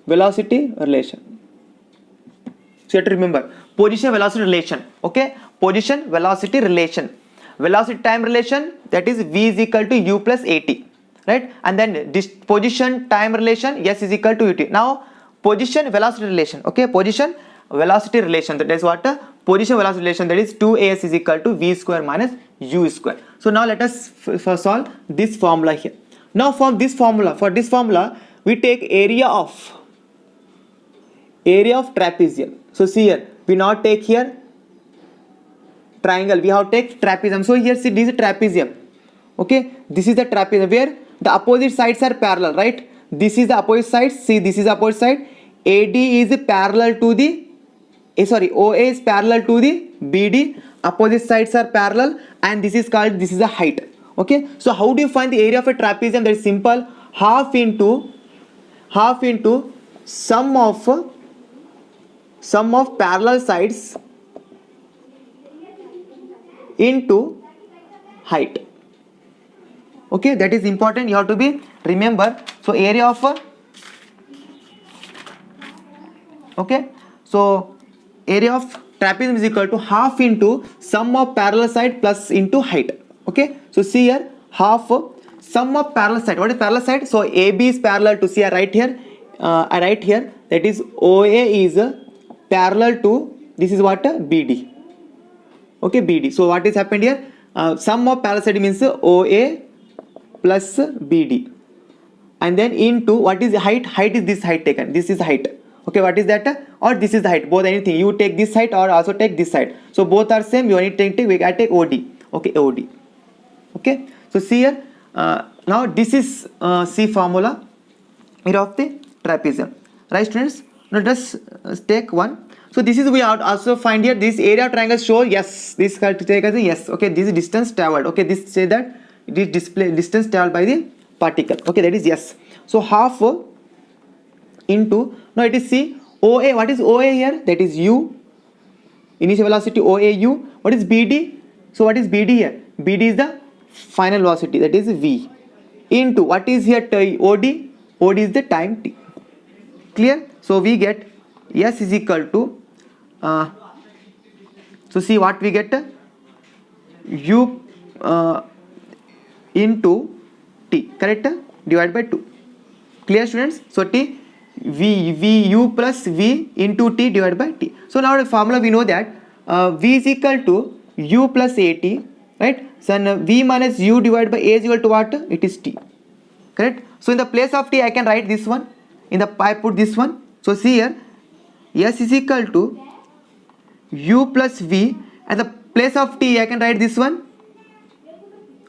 velocity relation. So you have to remember position velocity relation. Okay, position velocity relation, velocity time relation, that is v is equal to u plus at, right? And then this position time relation, s is equal to ut. Now position velocity relation. Okay, position velocity relation, that is what position velocity relation, that is 2as is equal to v square minus u square. So now let us first solve this formula here. Now from this formula, for this formula we take area of trapezium. So see here, we not take here triangle, we have take trapezium. So here see, this is trapezium. Okay, this is the trapezium where the opposite sides are parallel, right? This is the opposite side, see this is the opposite side. AD is parallel to the OA is parallel to the BD, opposite sides are parallel, and this is called, this is the height. Okay, so how do you find the area of a trapezium? That is simple, half into sum of parallel sides into height. Okay, that is important, you have to be remember. So area of okay, so area of trapezium is equal to half into sum of parallel side plus into height. Okay, so see here, half sum of parallel side. What is parallel side? So AB is parallel to, see I write here, that is OA is parallel to, this is what, BD. Okay, BD. So what is happened here? Sum of parallel side means OA plus BD, and then into what is the height? Height is this height taken, this is height. Okay, what is that? Or this is the height, both anything, you take this height or also take this height. So both are same, you only take I take OD. Okay, OD. Okay, so see here, now this is C formula area of the trapezium, right students? Now let's take one. So this is, we also find here this area of triangle show yes, this take as a yes. Okay, this is distance traveled. Okay, this say that it is display distance traveled by the particle. Okay, that is yes. So half into, now it is C OA. What is OA here? That is u, initial velocity OAU. What is BD? So what is BD here? BD is the final velocity, that is v. into what is here OD. OD is the time t. Clear? So we get S is equal to so see what we get, U into t, correct, divided by 2. Clear students? So t u plus v into t divided by t. So now the formula we know that v is equal to u plus at, right? So v minus u divided by a is equal to what? It is t, correct? So in the place of t I can write this one, I put this one. So see here, S is equal to u plus v, at the place of t I can write this one.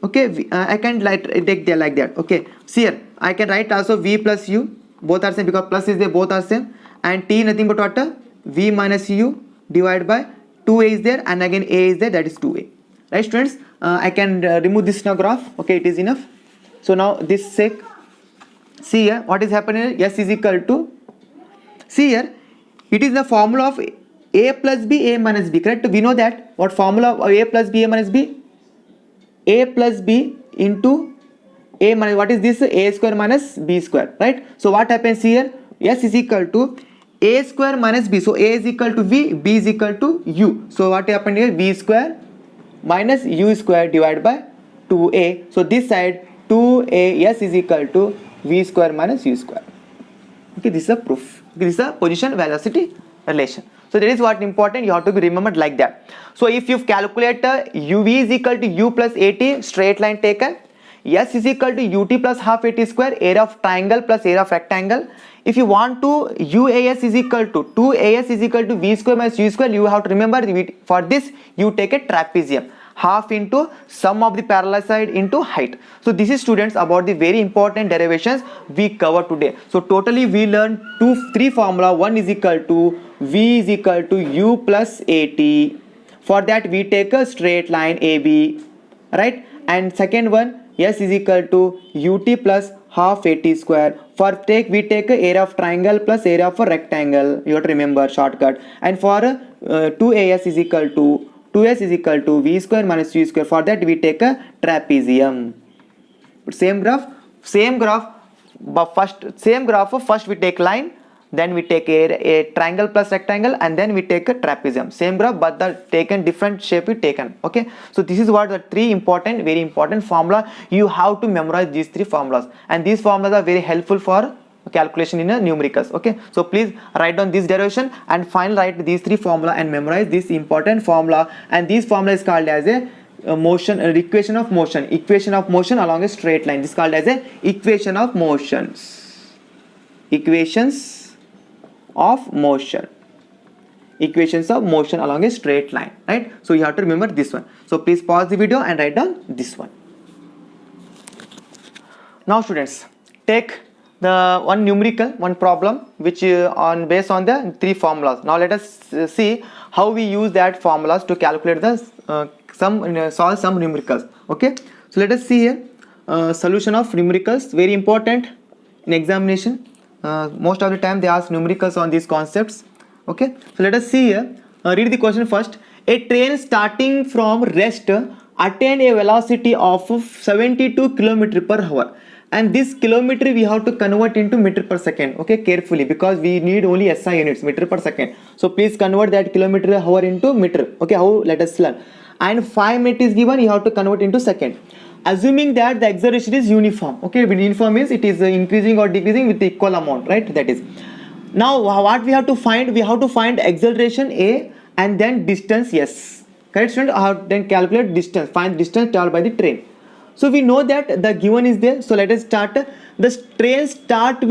Okay, I can take there like that. Okay, see here I can write also v plus u, both are same because plus is there, both are same, and t nothing but what? V minus u divided by 2a is there, and again a is there, that is 2a, right students? I can remove this now graph. Okay, it is enough. So now this sec, see here what is happening here. S is equal to, see here it is the formula of a plus b, a minus b, correct? We know that what formula of a plus b, a minus b? A plus b into a minus, what is this? A square minus b square, right? So what happens here? S is equal to a square minus b. So a is equal to v, b is equal to u. So what happened here? V square minus u square divided by 2a. So this side 2a s is equal to v square minus u square. Okay, this is a proof. This is a position velocity relation. So that is what important, you have to be remembered like that. So if you calculate uv is equal to u plus at, straight line taken, s is equal to ut plus half at square, area of triangle plus area of rectangle. If you want to uas is equal to 2as is equal to v square minus u square, you have to remember for this you take a trapezium, half into sum of the parallel side into height. So this is students about the very important derivations we cover today. So totally we learned three formula. One is equal to v is equal to u plus at. For that we take a straight line AB, right? And second one, s is equal to ut plus half at square. For we take a area of triangle plus area of a rectangle. You have to remember shortcut. And for 2as is equal to 2s is equal to v square minus u square. For that we take a trapezium. Same graph, but first we take line, then we take a triangle plus rectangle, and then we take a trapezium. Same graph, but the taken different shape we taken. Okay, so this is what the three important, very important formula. You have to memorize these three formulas, and these formulas are very helpful for calculation in a numericals. Okay, so please write down this derivation and finally write these three formula and memorize this important formula. And this formula is called as a motion, equation of motion along a straight line. This is called as a equation of motions. Equations of motion along a straight line, right? So you have to remember this one. So please pause the video and write down this one. Now students, take the one numerical, one problem which based on the three formulas. Now let us see how we use that formulas to calculate the solve some numericals. Okay, so let us see here solution of numericals, very important in examination. Most of the time they ask numericals on these concepts. Okay, so let us see here, read the question first. A train starting from rest attained a velocity of 72 km per hour, and this kilometer we have to convert into meter per second. Okay, carefully, because we need only SI units, meter per second. So please convert that kilometer hour into meter. Okay, how? Let us learn. And 5 minutes is given, you have to convert into second. Assuming that the acceleration is uniform. Okay, uniform means it is increasing or decreasing with equal amount, right? That is. Now what we have to find? We have to find acceleration A and then distance S. Correct student? Then calculate distance, find distance traveled by the train. So we know that the given is there. So let us start. The train start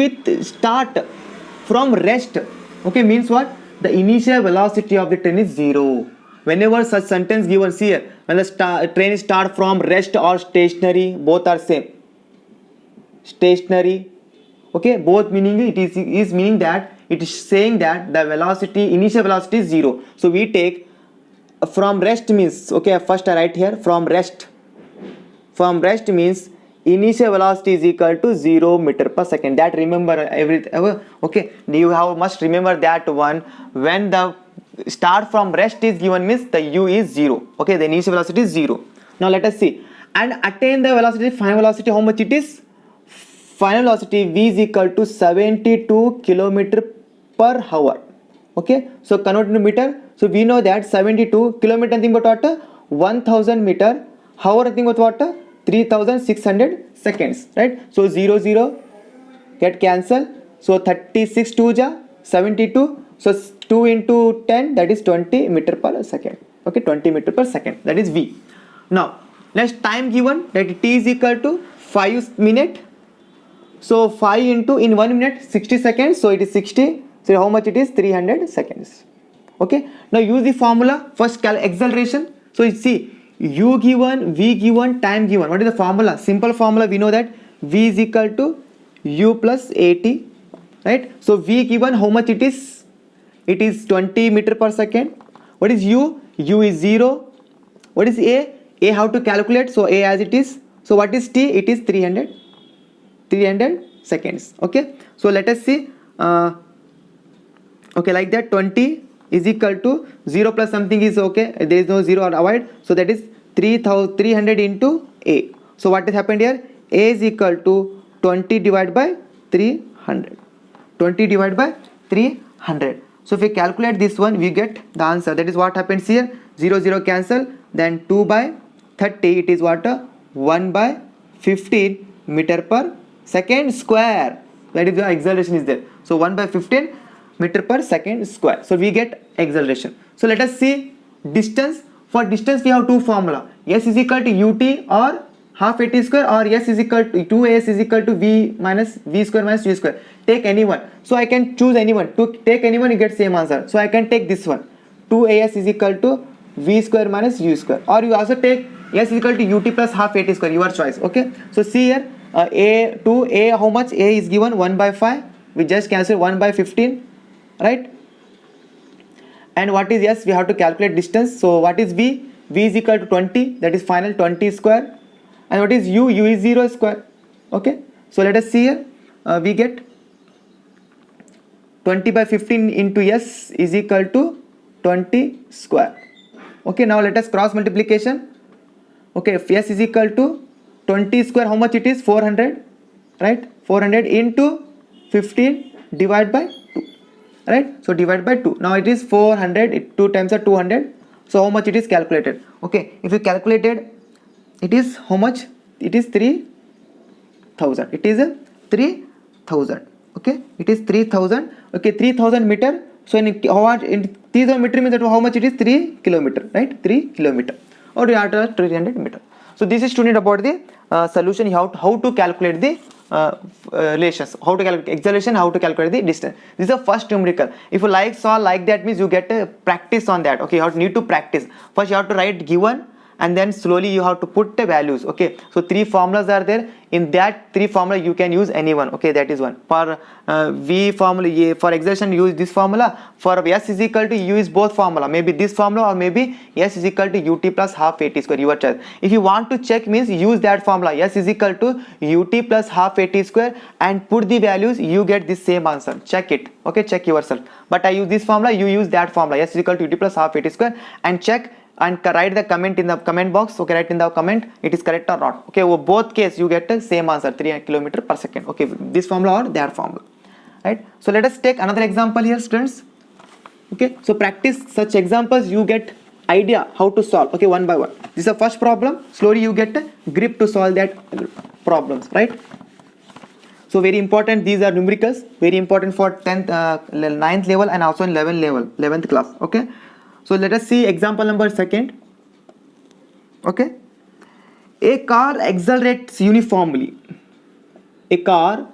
from rest. Okay, means what? The initial velocity of the train is 0. Whenever such sentence given, see here, when the train start from rest or stationary, both are same. Stationary. Okay, both meaning it is meaning that it is saying that the velocity, initial velocity is 0. So we take from rest means, okay, first I write here from rest. From rest means initial velocity is equal to 0 meter per second. That remember okay, you must remember that one. When the start from rest is given means the u is 0. Okay, the initial velocity is 0. Now let us see. And attain the velocity, final velocity, how much it is? final velocity v is equal to 72 kilometer per hour. Okay, so convert into meter. So we know that 72 kilometer nothing but what, 1000 meter, hour nothing but what, 3600 seconds, right? So 0 0 get cancel. So 36 2 ja 72. So 2 into 10, that is 20 meter per second. Okay, 20 meter per second, that is v. Now next time given, that t is equal to 5 minute. So 5 into, in 1 minute 60 seconds, so it is 60. So how much it is? 300 seconds. Okay, now use the formula. First acceleration. So you see, u given, v given, time given. What is the formula? Simple formula, we know that v is equal to u plus at, right? So v given, how much it is? It is 20 meter per second. What is u? U is 0. What is a? A how to calculate? So a as it is. So what is t? It is 300 seconds. Okay, so let us see. Okay, like that, 20 is equal to 0 plus something is okay, there is no 0 or avoid. So that is 300 into a. So what has happened here? A is equal to 20 divided by 300. 20 divided by 300. So if we calculate this one, we get the answer. That is what happens here. 0 0 cancel, then 2 by 30, it is what, 1 by 15 meter per second square. That is the acceleration is there. So 1 by 15 meter per second square. So we get acceleration. So let us see distance. For distance we have two formula. S is equal to ut or half at square, or S is equal to 2as is equal to v minus v square minus u square. Take any one. So I can choose any one. To take any one, you get same answer. So I can take this one. 2as is equal to v square minus u square, or you also take s is equal to ut plus half at square, your choice. Okay, so see here, a how much? A is given 1 by 5. We just cancel 1 by 15, right? And what is s? We have to calculate distance. So what is v? V is equal to 20, that is final 20 square. And what is u? U is 0 square. Okay, so let us see here. We get 20 by 15 into s is equal to 20 square. Okay, now let us cross multiplication. Okay, if s is equal to 20 square, how much it is? 400, right? 400 into 15 divided by 2, right? So divide by 2. Now it is 400, 2 times are 200. So how much it is calculated? Okay, if you calculated, it is how much? It is 3000. It is 3000. Okay, it is 3000. Okay, 3000 meter. So in 3000 meter means that how much it is? 3 kilometer, right? 3 kilometer, or 300 meter. So this is student about the solution. How to calculate the relations, how to calculate acceleration, how to calculate the distance. This is the first numerical. If you solve like that, means you get a practice on that. Okay, you need to practice. First you have to write given, and then slowly you have to put the values. Okay, so 3 formulas are there. In that 3 formula you can use any one. Okay, that is one. For v formula, for acceleration use this formula. For s is equal to u is both formula, maybe this formula, or maybe s is equal to ut plus half at square, your choice. If you want to check, means use that formula, s is equal to ut plus half at square, and put the values, you get the same answer. Check it. Okay, check yourself. But I use this formula, you use that formula, s is equal to ut plus half at square, and check and write the comment in the comment box. Okay, write in the comment it is correct or not. Okay, well, both case you get the same answer, 3 kilometer per second. Okay, this formula or that formula, right? So let us take another example here, students. Okay, so practice such examples, you get idea how to solve. Okay, one by one. This is the first problem. Slowly you get a grip to solve that problems, right? So very important, these are numericals, very important for 10th 9th level and also in 11th class. Okay, so let us see example number 2nd. Okay, a car accelerates uniformly. A car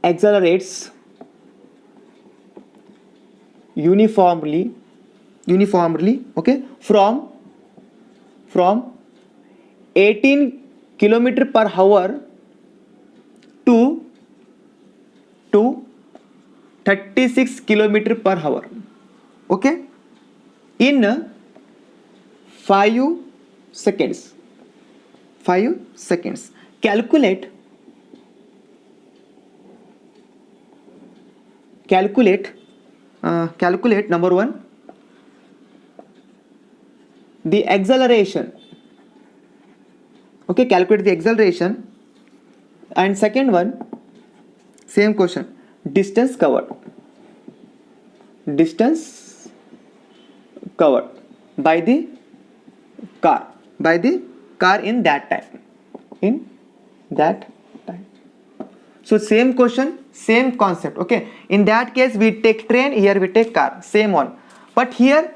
accelerates uniformly, okay, from 18 kilometer per hour to 36 kilometer per hour. Okay, in 5 seconds. Calculate number 1, the acceleration. Okay, calculate the acceleration And second one, same question, distance covered by the car in that time. So same question, same concept. Okay, in that case we take train, here we take car, same one. But here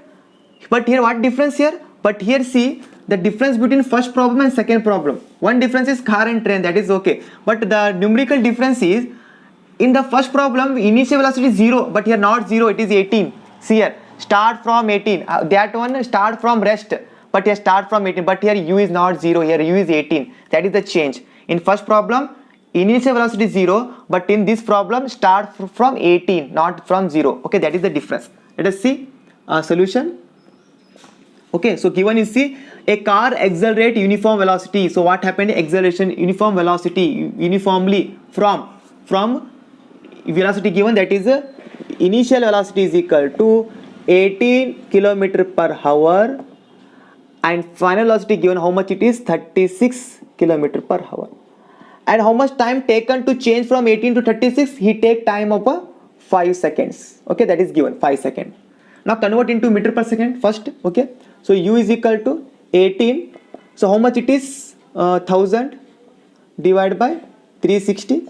what difference here? But here see the difference between first problem and second problem. One difference is car and train, that is okay, but the numerical difference is, in the first problem initial velocity is 0, but here not 0, it is 18. See here, start from 18, that one start from rest, but here start from 18, but here u is not 0, here u is 18. That is the change. In first problem initial velocity is 0, but in this problem start from 18, not from 0. Okay, that is the difference. Let us see solution. Okay, so given is, see, a car accelerate uniform velocity. So what happened? Acceleration uniform velocity, uniformly from velocity given, that is initial velocity is equal to 18 km per hour, and final velocity given how much it is, 36 km per hour. And how much time taken to change from 18 to 36? He take time of 5 seconds. Okay, that is given 5 seconds. Now convert into meter per second first. Okay, so u is equal to 18. So how much it is? 1000 divided by 360.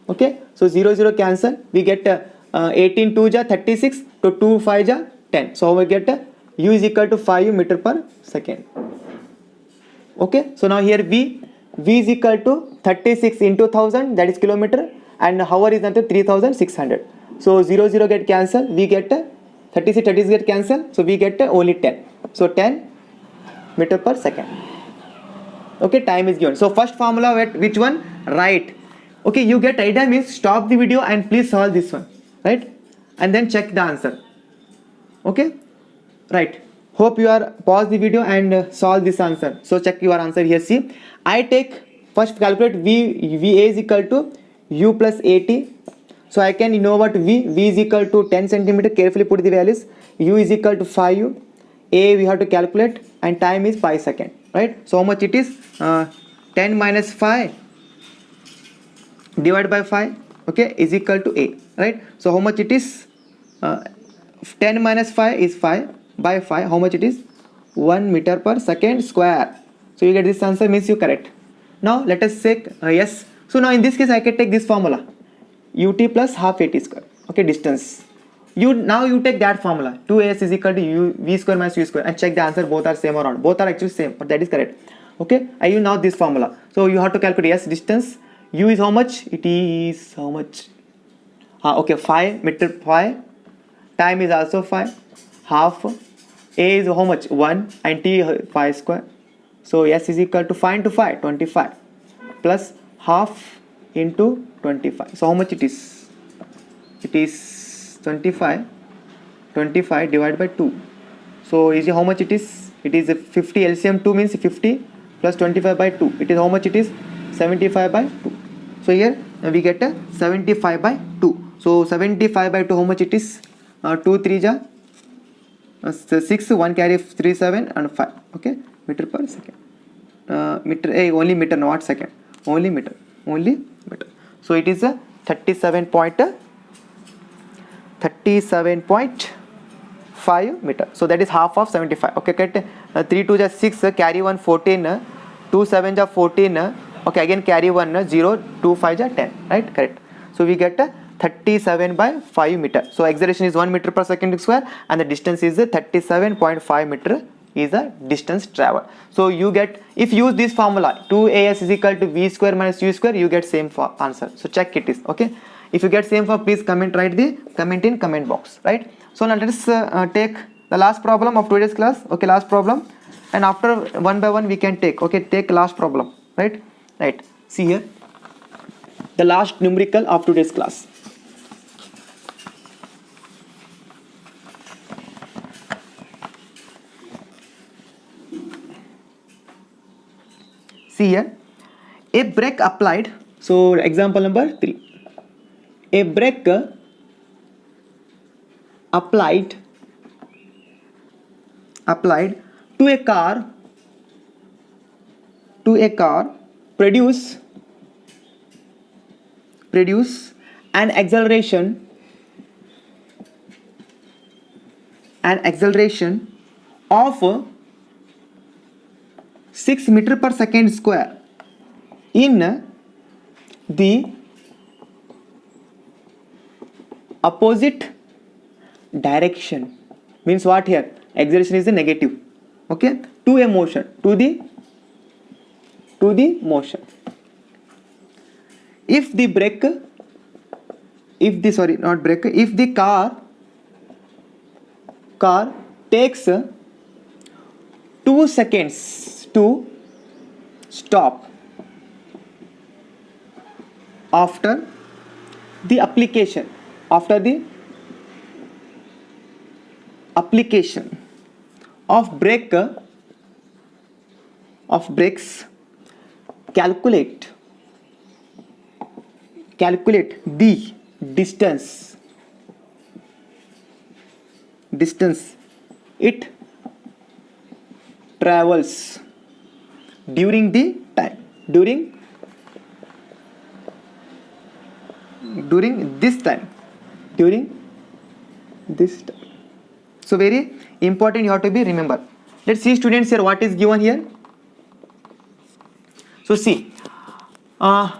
Okay, so 0 0 cancel. We get 18 2 ja 36, to 2 5 ja 10. So we get u is equal to 5 meter per second. Okay, so now here v is equal to 36 into 1000, that is kilometer, and hour is nothing, 3600. So 0 0 get cancel, we get 36 get cancel, so we get only 10. So 10 meter per second. Okay, time is given. So first formula, which one? Right. Okay, you get idea means stop the video and please solve this one, right? And then check the answer. Okay, right. Hope you are pause the video and solve this answer. So check your answer here. See, I take first calculate VA is equal to u plus 80. So I can know what V is equal to 10 centimeter. Carefully put the values. U is equal to 5. A we have to calculate, and time is 5 seconds, right? So how much it is? 10 minus 5 divided by 5, okay, is equal to A, right? So how much it is? 10 minus 5 is 5 by 5. How much it is? 1 meter per second square. So you get this answer, means you correct. Now let us say yes. So now in this case I can take this formula, ut plus half at square. Okay, distance. Now you take that formula, 2as is equal to u v square minus u square, and check the answer, both are same or not. Both are actually same, but that is correct. Okay, I use now this formula. So you have to calculate yes distance. U is how much? It is how much? Okay, 5 meter 5. Time is also 5. Half. A is how much? 1, and t 5 square. So s is equal to 5 into 5, 25, plus half into 25. So how much it is? It is 25 divided by 2. So is it how much it is? It is 50. LCM 2 means 50 plus 25 by 2. It is how much it is? 75 by 2. So here we get a 75 by 2. So 75 by 2, how much it is? 2 3 ja 6, 1 carry 3 7 and 5. Okay, meter per second. Meter, only meter, not second. Only meter. So it is a 37.5 meter. So that is half of 75. Okay, get 3 2 ja 6, carry 1 14, 2 7 ja 14. Okay, again carry 1, 0, 2 5 ja 10. Right, correct. So we get 37 by 5 meter. So acceleration is 1 meter per second square, and the distance is 37.5 meter is the distance traveled. So you get, if you use this formula, 2as is equal to v square minus u square, you get same for answer. So check it is. Okay, if you get same for, please comment, write the comment in comment box, right? So now let us take the last problem of today's class. Okay, last problem, and after one by one we can take. Okay, take last problem, right? See here, the last numerical of today's class. See here, a brake applied. So example number 3, a brake applied to a car produce produce an acceleration of 6 meter per second square in the opposite direction. Means what here? Acceleration is a negative, okay, to a motion, to the motion. If the car takes 2 seconds to stop after the application of brakes, calculate the distance it travels during this time. So very important, you have to be remember. Let's see students here what is given here. So see, a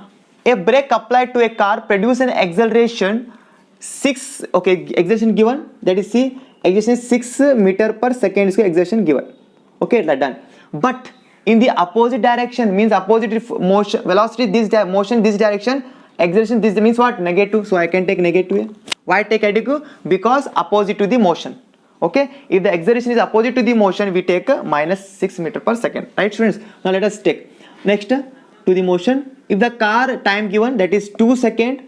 brake applied to a car produce an acceleration 6, okay, acceleration given, that is see, acceleration is 6 meter per second square acceleration given, okay, that done. But in the opposite direction, means opposite motion, velocity this motion this direction, acceleration this means what? Negative. So I can take negative here. Why take negative? Because opposite to the motion, okay. If the acceleration is opposite to the motion, we take minus 6 meter per second, right students? Now let us take next to the motion. If the car time given, that is 2 seconds,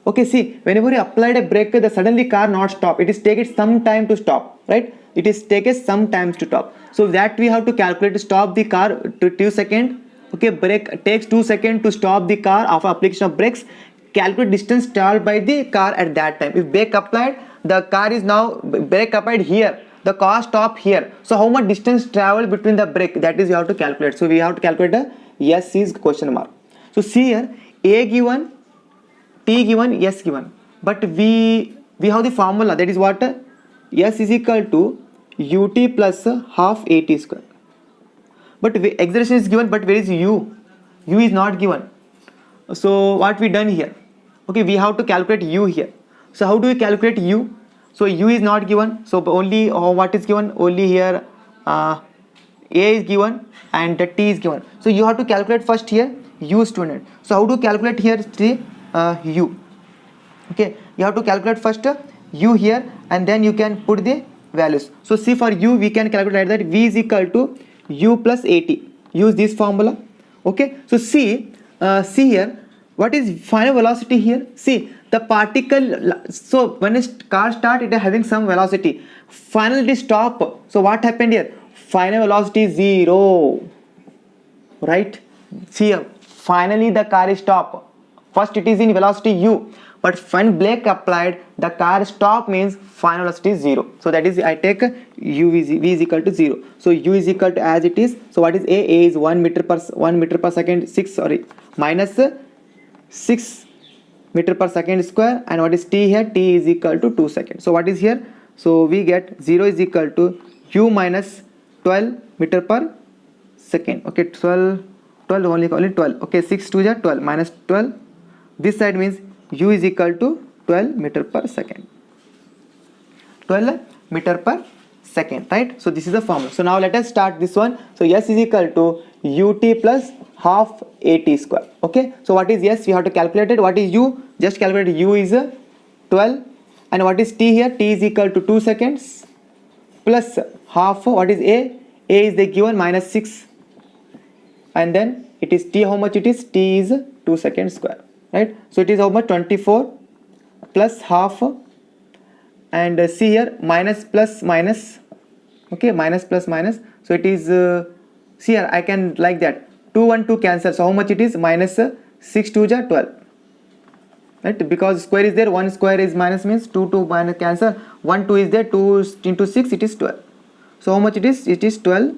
okay, see, whenever you applied a brake, the suddenly car not stop, it is taken some time to stop, right? It is taken some time to stop. So that we have to calculate to stop the car to 2 seconds, okay. Brake takes 2 seconds to stop the car after application of brakes. Calculate distance traveled by the car at that time. If brake applied, the car is now brake applied here, the car stop here. So how much distance traveled between the brake, that is you have to calculate. So we have to calculate the S is question mark. So see here, A given, T given, S given, but we have the formula, that is what? S is equal to ut plus half at square. But acceleration is given, but where is u? U is not given. So what we done here? Okay, we have to calculate u here. So how do we calculate u? So u is not given. So only what is given? Only here A is given and the T is given. So you have to calculate first here u, student. So how to calculate here the u? Okay, you have to calculate first u here and then you can put the values. So see, for u we can calculate that v is equal to u plus at. Use this formula, okay. So see here, what is final velocity here? See, the particle, so when a car start, it is having some velocity, finally stop. So what happened here? Final velocity is 0, right? See here, finally the car is stop. First it is in velocity u, but when brake applied, the car stop means final velocity is 0. So that is, I take v is equal to 0. So u is equal to as it is. So what is A? A is 1 meter per second, minus 6 meter per second square, and what is T here? T is equal to 2 seconds. So what is here? So we get 0 is equal to u minus 12 meter per second, okay. 12 only 12, okay. 6 2 is 12 minus 12, this side means u is equal to 12 meter per second, 12 meter per second, right? So this is the formula. So now let us start this one. So S is equal to ut plus half at square, okay. So what is S? We have to calculate it. What is u? Just calculate. U is 12, and what is T here? T is equal to 2 seconds plus half, what is A? A is the given minus 6, and then it is T, how much it is? T is 2 seconds square, right? So it is how much? 24 plus half, and see here, minus plus minus, okay, minus plus minus. So it is see here, I can like that, 2 1 2 cancel. So how much it is? Minus 6 2 is 12, right? Because square is there, 1 square is minus means 2 2 minus cancel, 1 2 is there, 2 into 6 it is 12. So how much it is? It is 12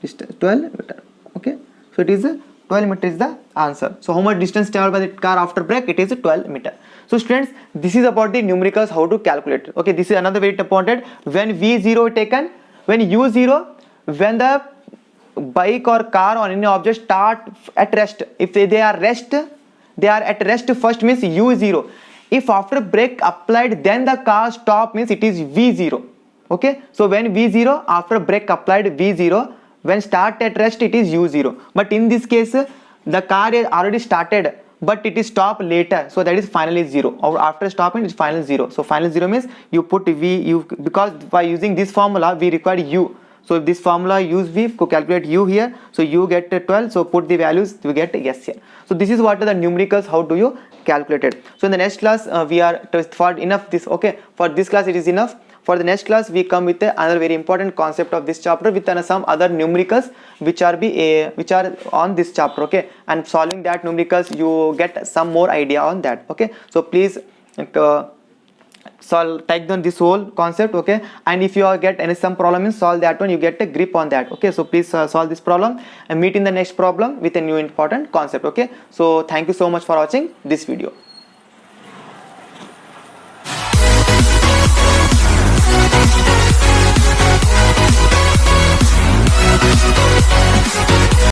meter, okay. So it is 12 meter is the answer. So how much distance traveled by the car after brake? It is 12 meter. So students, this is about the numericals, how to calculate. Okay, this is another very important. When V0 taken, when U0, when the bike or car or any object start at rest, if they are at rest first means U0. If after brake applied then the car stop means it is V0. Okay, so when V0 after brake applied V0, when start at rest it is U0. But in this case the car is already started but it is stopped later, so that is finally 0, or after stopping it is final 0. So final 0 means you put V, because by using this formula we require U. So if this formula use V, calculate U here, so you get 12, so put the values, you get yes here. So this is what are the numericals, how do you calculate it. So in the next class we are for enough this. Okay, for this class it is enough. For the next class we come with another very important concept of this chapter with some other numericals which are on this chapter. Okay, and solving that numericals you get some more idea on that. Okay, so please take down this whole concept. Okay, and if you get some problem in solve that one, you get a grip on that. Okay, so please solve this problem and meet in the next problem with a new important concept. Okay, so thank you so much for watching this video.